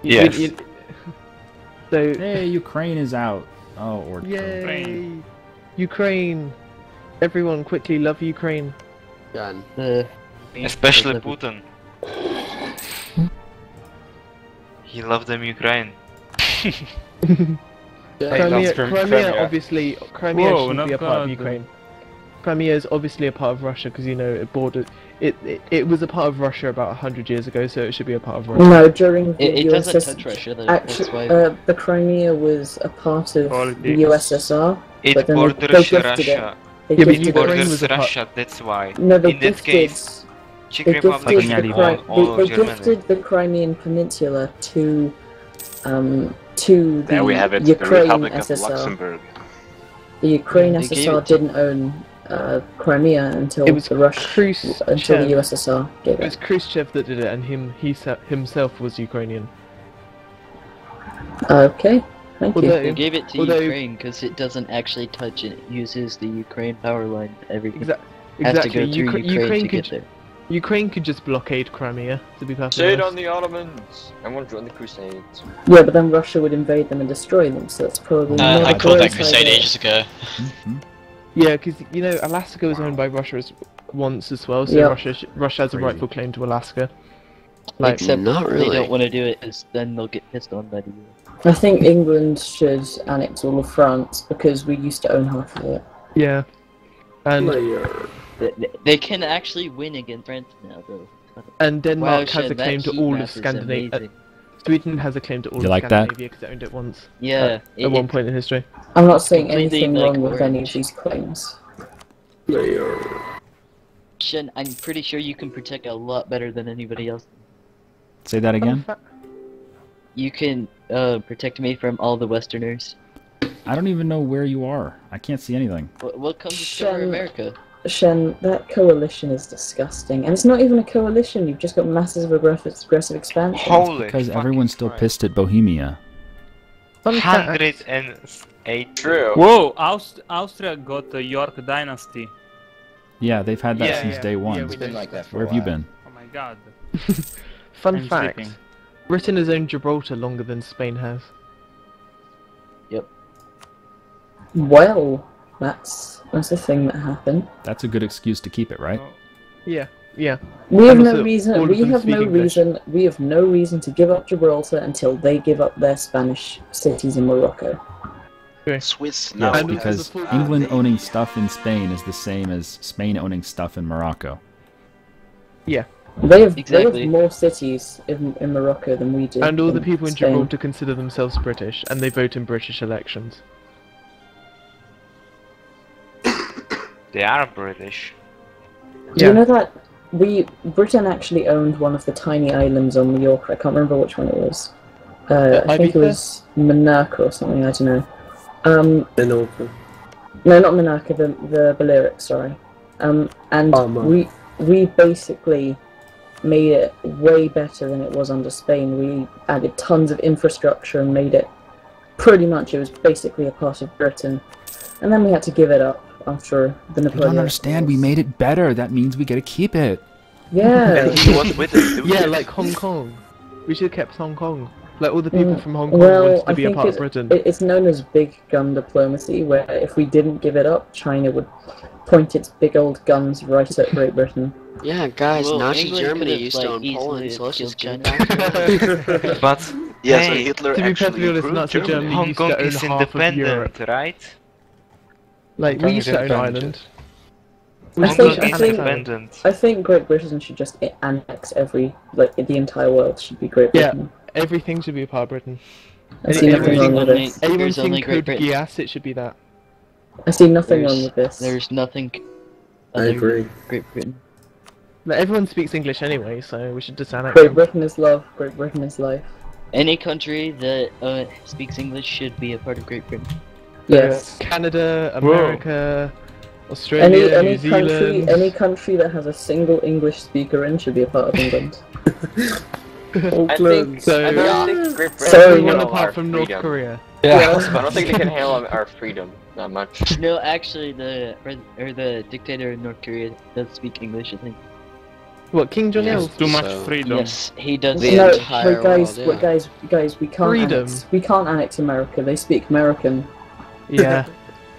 Speaker 2: Yes.
Speaker 3: So,
Speaker 5: Hey, Ukraine is out. Oh, or
Speaker 3: yay! Ukraine! Everyone, quickly love Ukraine.
Speaker 10: Done.
Speaker 2: Especially Putin. He loved them Ukraine.
Speaker 3: Crimea obviously. Crimea
Speaker 11: Whoa,
Speaker 3: should
Speaker 11: not
Speaker 3: be a part of
Speaker 11: bad.
Speaker 3: Ukraine. Crimea is obviously a part of Russia because you know it bordered. It was a part of Russia about 100 years ago, so it should be a part of Russia.
Speaker 7: No, during the
Speaker 4: It doesn't
Speaker 7: USS
Speaker 4: touch Russia though. That's
Speaker 7: Actually,
Speaker 4: why.
Speaker 7: the Crimea was a part of
Speaker 11: Politics.
Speaker 7: the USSR.
Speaker 2: It
Speaker 7: But then they
Speaker 2: borders
Speaker 7: gifted it.
Speaker 2: Russia.
Speaker 7: They
Speaker 3: Yeah, but
Speaker 7: gifted
Speaker 2: It
Speaker 7: it.
Speaker 3: Ukraine was
Speaker 2: borders
Speaker 3: a part-
Speaker 2: Russia, that's why.
Speaker 7: No, they
Speaker 2: In that
Speaker 7: gifted.
Speaker 2: case, Czech
Speaker 7: They
Speaker 2: Republic
Speaker 7: gifted,
Speaker 2: should
Speaker 7: the,
Speaker 2: own all
Speaker 7: they
Speaker 2: of Germany.
Speaker 7: gifted the Crimean Peninsula to the
Speaker 8: There we have it, the
Speaker 7: Ukraine
Speaker 8: Republic of
Speaker 7: SSR.
Speaker 8: Luxembourg.
Speaker 7: The Ukraine
Speaker 4: They gave
Speaker 7: SSR
Speaker 4: it to-
Speaker 7: didn't own Crimea until
Speaker 3: It was
Speaker 7: the until the USSR gave
Speaker 3: It was
Speaker 7: it.
Speaker 3: Khrushchev that did it, and himself was Ukrainian.
Speaker 7: Okay, thank you.
Speaker 3: Although-
Speaker 4: They gave it to
Speaker 3: although-
Speaker 4: Ukraine because it doesn't actually touch it. It uses the Ukraine power line. Everything has
Speaker 3: Exactly.
Speaker 4: to go through Ukraine to
Speaker 3: could
Speaker 4: get there.
Speaker 3: Ukraine could just blockade Crimea. To be perfectly
Speaker 10: Shade
Speaker 3: honest.
Speaker 10: on the Ottomans!
Speaker 9: I want to join the Crusades.
Speaker 7: Yeah, but then Russia would invade them and destroy them, so that's probably not
Speaker 1: I
Speaker 7: a
Speaker 1: called that
Speaker 7: great
Speaker 1: crusade
Speaker 7: idea.
Speaker 1: ages ago.
Speaker 3: Yeah, because you know Alaska was owned by Russia once as well, so
Speaker 7: Yeah.
Speaker 3: Russia has a
Speaker 10: Crazy.
Speaker 3: rightful claim to Alaska. Like,
Speaker 4: Except
Speaker 10: not
Speaker 4: they
Speaker 10: really.
Speaker 4: don't want to do it because then they'll get pissed on by the US.
Speaker 7: I think England should annex all of France because we used to own half of it.
Speaker 3: yeah, and
Speaker 4: They can actually win against France now, though.
Speaker 3: Denmark
Speaker 4: Wow,
Speaker 3: has
Speaker 4: Shen,
Speaker 3: a claim
Speaker 4: that
Speaker 3: to
Speaker 4: heat
Speaker 3: all
Speaker 4: map
Speaker 3: of
Speaker 4: is
Speaker 3: Scandinavia.
Speaker 4: amazing.
Speaker 3: Sweden has a claim to all
Speaker 5: You
Speaker 3: of
Speaker 5: like that?
Speaker 3: Scandinavia because it owned it once.
Speaker 4: Yeah.
Speaker 3: At one point in history.
Speaker 7: I'm not saying
Speaker 4: completely,
Speaker 7: anything
Speaker 4: like,
Speaker 7: wrong with any of
Speaker 4: orange.
Speaker 7: these claims.
Speaker 4: Shen, I'm pretty sure you can protect a lot better than anybody else.
Speaker 5: Say that again.
Speaker 4: You can protect me from all the Westerners.
Speaker 5: I don't even know where you are. I can't see anything.
Speaker 4: Welcome to Discover
Speaker 7: Shen,
Speaker 4: America.
Speaker 7: Shen, that coalition is disgusting. And it's not even a coalition, you've just got massive aggressive expansion.
Speaker 2: Holy
Speaker 5: Because
Speaker 2: fucking
Speaker 5: everyone's still
Speaker 2: Christ.
Speaker 5: pissed at Bohemia.
Speaker 3: Fun fact.
Speaker 2: 108.
Speaker 9: True.
Speaker 11: Whoa, Austria got the York dynasty.
Speaker 5: Yeah, they've had that
Speaker 3: Yeah,
Speaker 5: since
Speaker 3: yeah.
Speaker 5: day one.
Speaker 3: Yeah, we
Speaker 10: It's been
Speaker 3: did.
Speaker 10: like that for
Speaker 5: Where
Speaker 10: a
Speaker 5: have you
Speaker 10: while.
Speaker 5: been?
Speaker 11: Oh my god.
Speaker 3: Fun
Speaker 11: I'm
Speaker 3: fact.
Speaker 11: sleeping.
Speaker 3: Britain has owned Gibraltar longer than Spain has.
Speaker 7: Well, that's the thing that happened.
Speaker 5: That's a good excuse to keep it, right?
Speaker 3: Yeah, yeah.
Speaker 7: We have
Speaker 3: And
Speaker 7: no
Speaker 3: also, all
Speaker 7: reason.
Speaker 3: of
Speaker 7: We
Speaker 3: them
Speaker 7: have
Speaker 3: speak
Speaker 7: no
Speaker 3: English.
Speaker 7: reason. We have no reason to give up Gibraltar until they give up their Spanish cities in Morocco.
Speaker 8: Swiss
Speaker 5: Yeah,
Speaker 8: now.
Speaker 3: And
Speaker 8: has,
Speaker 5: because
Speaker 3: also the
Speaker 5: England
Speaker 8: they-
Speaker 5: owning stuff in Spain is the same as Spain owning stuff in Morocco.
Speaker 7: They have
Speaker 4: Exactly.
Speaker 7: more cities in Morocco than we do.
Speaker 3: And all the people in
Speaker 7: Spain.
Speaker 3: Gibraltar consider themselves British, and they vote in British elections.
Speaker 2: They are British.
Speaker 7: Do you know that Britain actually owned one of the tiny islands on Mallorca? I can't remember which one it was. I think it
Speaker 3: Ibiza?
Speaker 7: was Minorca or something. I don't know.
Speaker 12: Minorca.
Speaker 7: No, not Minorca. The Balearics. Sorry. And
Speaker 12: Palma.
Speaker 7: we basically made it way better than it was under Spain. We added tons of infrastructure and made it pretty much. It was basically a part of Britain, and then we had to give it up after the
Speaker 5: You
Speaker 7: Napoleonic
Speaker 5: don't understand. We
Speaker 7: Wars.
Speaker 5: made it better. That means we get to keep it.
Speaker 7: Yeah.
Speaker 8: He was with us doing
Speaker 3: Yeah,
Speaker 8: it.
Speaker 3: like Hong Kong. We should have kept Hong Kong. Like all the people from Hong Kong
Speaker 7: Well,
Speaker 3: wanted to
Speaker 7: I
Speaker 3: be a
Speaker 7: think
Speaker 3: part of Britain.
Speaker 7: it's known as big gun diplomacy, where if we didn't give it up, China would point its big old guns right at Great Britain.
Speaker 10: Yeah, guys,
Speaker 4: Well,
Speaker 10: Nazi
Speaker 4: England
Speaker 10: Germany
Speaker 4: could've,
Speaker 10: used
Speaker 4: like,
Speaker 10: to own
Speaker 4: easily
Speaker 10: Poland, so let's
Speaker 4: killed
Speaker 10: just get
Speaker 4: China.
Speaker 10: back to it.
Speaker 2: But
Speaker 8: Yeah, so
Speaker 2: hey,
Speaker 8: Hitler
Speaker 3: to be
Speaker 8: actually
Speaker 3: perfectly honest,
Speaker 8: improved
Speaker 3: Nazi Germany
Speaker 2: Hong
Speaker 3: used
Speaker 2: Kong
Speaker 3: to own
Speaker 2: is
Speaker 3: half of Europe.
Speaker 2: independent, right?
Speaker 3: Like,
Speaker 12: Hong Kong
Speaker 3: we used
Speaker 12: is
Speaker 3: to own
Speaker 12: independent.
Speaker 3: Ireland.
Speaker 7: I
Speaker 2: Hong
Speaker 7: think-
Speaker 2: Kong
Speaker 7: I
Speaker 2: is
Speaker 7: think-
Speaker 2: independent.
Speaker 7: I think Great Britain should just annex the entire world should be Great
Speaker 3: Yeah.
Speaker 7: Britain.
Speaker 3: Everything should be a part of Britain.
Speaker 7: I see nothing
Speaker 3: Everything
Speaker 7: wrong with
Speaker 4: only-
Speaker 7: this.
Speaker 3: Anyone
Speaker 4: There's only
Speaker 3: seen
Speaker 4: Great
Speaker 3: Code
Speaker 4: Britain.
Speaker 3: Geass? It should be that.
Speaker 7: I see nothing wrong with this.
Speaker 4: There's nothing.
Speaker 12: I
Speaker 4: other
Speaker 12: agree.
Speaker 4: Great Britain.
Speaker 3: Like, everyone speaks English anyway, so we should just annex
Speaker 7: Great
Speaker 3: them.
Speaker 7: Britain is love. Great Britain is life.
Speaker 4: Any country that speaks English should be a part of Great Britain.
Speaker 7: Yes.
Speaker 3: Canada,
Speaker 11: Whoa.
Speaker 3: America, Australia, New Zealand.
Speaker 7: Any country that has a single English speaker in should be a part of England.
Speaker 12: Auckland.
Speaker 3: So,
Speaker 9: I don't think Great Britain
Speaker 7: Sorry,
Speaker 9: can
Speaker 3: everyone
Speaker 9: handle
Speaker 3: apart
Speaker 9: our
Speaker 3: from North
Speaker 9: freedom.
Speaker 3: Korea.
Speaker 9: I don't think they can handle our freedom that much.
Speaker 4: No, actually, the dictator in North Korea does speak English. I think.
Speaker 3: What, King Jong Il?
Speaker 10: Yes.
Speaker 11: Too much
Speaker 10: So-
Speaker 11: freedom.
Speaker 4: Yes, he does.
Speaker 10: The
Speaker 7: No,
Speaker 10: entire
Speaker 7: wait, guys,
Speaker 10: world,
Speaker 7: wait, guys, we can't
Speaker 3: Freedom.
Speaker 7: we can't annex America. They speak American.
Speaker 3: Yeah.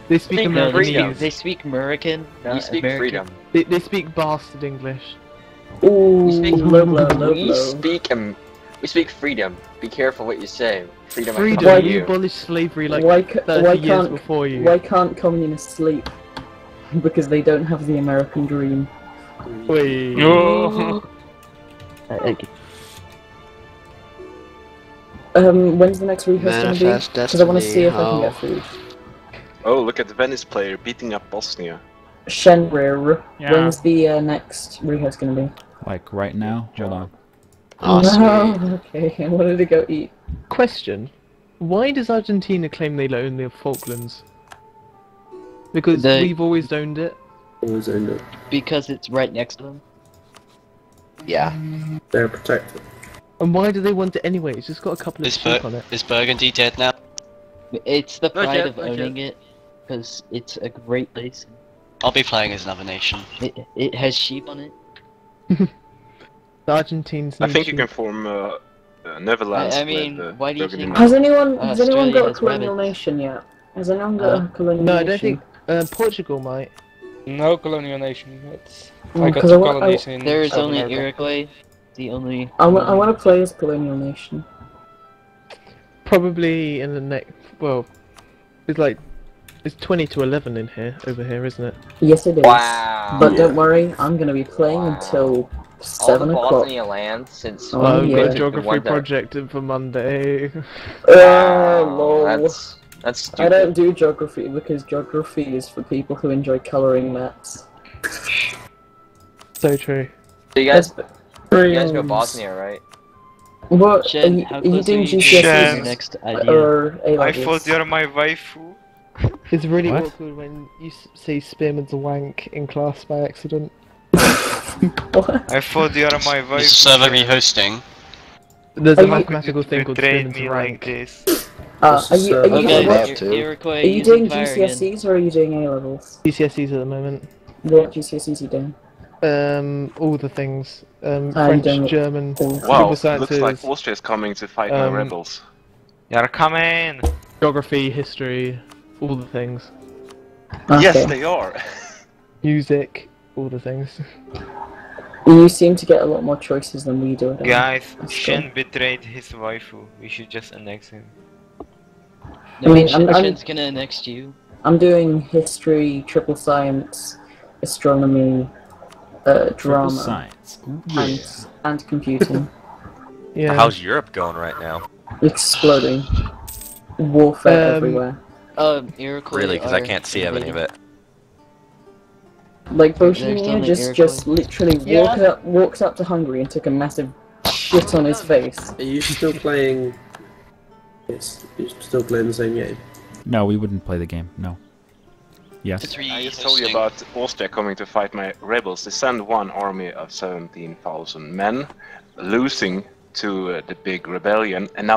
Speaker 3: They speak
Speaker 4: No,
Speaker 3: Americanese.
Speaker 4: they speak American.
Speaker 9: You
Speaker 4: Not
Speaker 9: speak
Speaker 4: American.
Speaker 9: freedom.
Speaker 3: They speak bastard English.
Speaker 7: Ooh,
Speaker 9: We speak,
Speaker 7: low blow.
Speaker 9: we speak freedom. Be careful what you say. Freedom. I
Speaker 3: Freedom,
Speaker 9: come to
Speaker 3: you
Speaker 9: you.
Speaker 3: abolished slavery like
Speaker 7: Why
Speaker 3: 30 years
Speaker 7: can't
Speaker 3: before you.
Speaker 7: why can't communists sleep? Because they don't have the American dream.
Speaker 3: Wait.
Speaker 11: Oh.
Speaker 7: When's the next rehearse gonna be?
Speaker 10: Manifest
Speaker 7: Because I want to
Speaker 10: destiny,
Speaker 7: see if I can
Speaker 10: how-
Speaker 7: get food.
Speaker 8: Oh, look at the Venice player beating up Bosnia.
Speaker 7: Shenryyr.
Speaker 11: Yeah.
Speaker 7: When's the next rehearse gonna be?
Speaker 5: Like right now? Hold on.
Speaker 10: Oh, sweet.
Speaker 7: No, okay, I wanted to go eat.
Speaker 3: Question. Why does Argentina claim they own the Falklands? Because
Speaker 4: They-
Speaker 3: we've always owned it.
Speaker 12: Always owned it.
Speaker 4: Because it's right next to them.
Speaker 10: Yeah.
Speaker 12: They're protected.
Speaker 3: And why do they want it anyway? It's just got a couple of
Speaker 1: Is,
Speaker 3: sheep on it.
Speaker 1: is Burgundy dead now?
Speaker 4: It's the
Speaker 11: Not
Speaker 4: pride
Speaker 11: yet,
Speaker 4: of
Speaker 11: not
Speaker 4: owning it, because it's a great place.
Speaker 1: I'll be playing as another nation.
Speaker 4: It has sheep on it.
Speaker 3: The Argentines
Speaker 8: I
Speaker 3: need
Speaker 8: think you
Speaker 3: sheep.
Speaker 8: can form Netherlands
Speaker 4: I mean,
Speaker 8: with
Speaker 4: why do you
Speaker 8: Burgundy
Speaker 4: think-
Speaker 8: now.
Speaker 7: Has anyone got
Speaker 4: Australia
Speaker 7: a
Speaker 4: has
Speaker 7: colonial
Speaker 4: rabbits.
Speaker 7: nation yet? Has anyone got a colonial
Speaker 3: No, I
Speaker 7: nation?
Speaker 3: don't think Portugal might.
Speaker 11: No colonial nation. It's
Speaker 7: Mm,
Speaker 11: I got
Speaker 7: 'cause
Speaker 11: two
Speaker 7: I wa-
Speaker 11: colonies in
Speaker 4: There is
Speaker 11: South
Speaker 4: only
Speaker 11: America.
Speaker 4: Iroquois. The only.
Speaker 7: I want to play as colonial nation.
Speaker 3: Probably in the next. Well, it's 20 to 11 in here, over here, isn't it?
Speaker 7: Yes, it is.
Speaker 9: Wow.
Speaker 7: But don't worry, I'm gonna be playing until
Speaker 9: all the
Speaker 7: 7 o'clock.
Speaker 9: Bosnia land since
Speaker 7: Oh,
Speaker 3: I've got
Speaker 7: yeah.
Speaker 3: a geography
Speaker 9: one that-
Speaker 3: project in for Monday.
Speaker 7: Lol.
Speaker 9: That's stupid.
Speaker 7: I don't do geography because geography is for people who enjoy colouring maps.
Speaker 3: So true.
Speaker 9: So you guys know
Speaker 7: Crayons.
Speaker 9: Bosnia, right?
Speaker 7: What?
Speaker 4: Shen,
Speaker 7: are
Speaker 4: how
Speaker 7: you
Speaker 4: close
Speaker 7: doing
Speaker 4: are you to
Speaker 7: GCSEs
Speaker 4: your next idea?
Speaker 7: or A
Speaker 13: I
Speaker 7: levels?
Speaker 13: thought you're my waifu.
Speaker 3: It's really
Speaker 5: What?
Speaker 3: awkward when you say Spearman's a wank in class by accident.
Speaker 7: What?
Speaker 13: I thought you're my
Speaker 1: Is
Speaker 13: waifu.
Speaker 1: the server rehosting?
Speaker 3: There's
Speaker 7: Are
Speaker 3: a
Speaker 7: you-
Speaker 3: mathematical thing called
Speaker 13: Betrayed
Speaker 3: Spearman's
Speaker 13: me
Speaker 3: a
Speaker 13: like
Speaker 3: wank.
Speaker 13: this.
Speaker 7: Are you, are you,
Speaker 4: Okay,
Speaker 10: Well,
Speaker 7: what-
Speaker 10: too.
Speaker 4: Iroquois
Speaker 7: are you
Speaker 4: using
Speaker 7: doing
Speaker 4: fire again.
Speaker 7: GCSEs or are you doing A levels?
Speaker 3: GCSEs at the moment.
Speaker 7: What GCSEs are you doing?
Speaker 3: All the things.
Speaker 7: you
Speaker 3: French,
Speaker 7: don't-
Speaker 3: German,
Speaker 7: All-
Speaker 8: Wow,
Speaker 3: civil sciences,
Speaker 8: looks like Austria is coming to fight my rebels.
Speaker 13: You're coming.
Speaker 3: geography, history, all the things.
Speaker 8: Yes,
Speaker 7: Okay.
Speaker 8: they are.
Speaker 3: Music, all the things.
Speaker 7: You seem to get a lot more choices than we do.
Speaker 13: Guys,
Speaker 7: Let's
Speaker 13: Shen betrayed his waifu. We should just annex him.
Speaker 4: No,
Speaker 7: I mean, I'm-
Speaker 4: Shen's gonna annex you.
Speaker 7: I'm doing history, triple science, astronomy,
Speaker 5: Triple
Speaker 7: drama,
Speaker 5: science. Ooh, yeah.
Speaker 7: and computing.
Speaker 3: Yeah.
Speaker 14: How's Europe going right now?
Speaker 7: Exploding. Warfare everywhere.
Speaker 4: Iroquois.
Speaker 14: Really, because I
Speaker 4: are
Speaker 14: can't see any of it.
Speaker 7: Like
Speaker 4: There's
Speaker 7: Bohemia
Speaker 4: only
Speaker 7: just literally walked up to Hungary and took a massive shit on his face.
Speaker 12: Are you still playing? Yes, you're still playing the same game.
Speaker 5: No, we wouldn't play the game. No. Yes.
Speaker 8: I just told you about Austria coming to fight my rebels. They send one army of 17,000 men, losing to the big rebellion, and now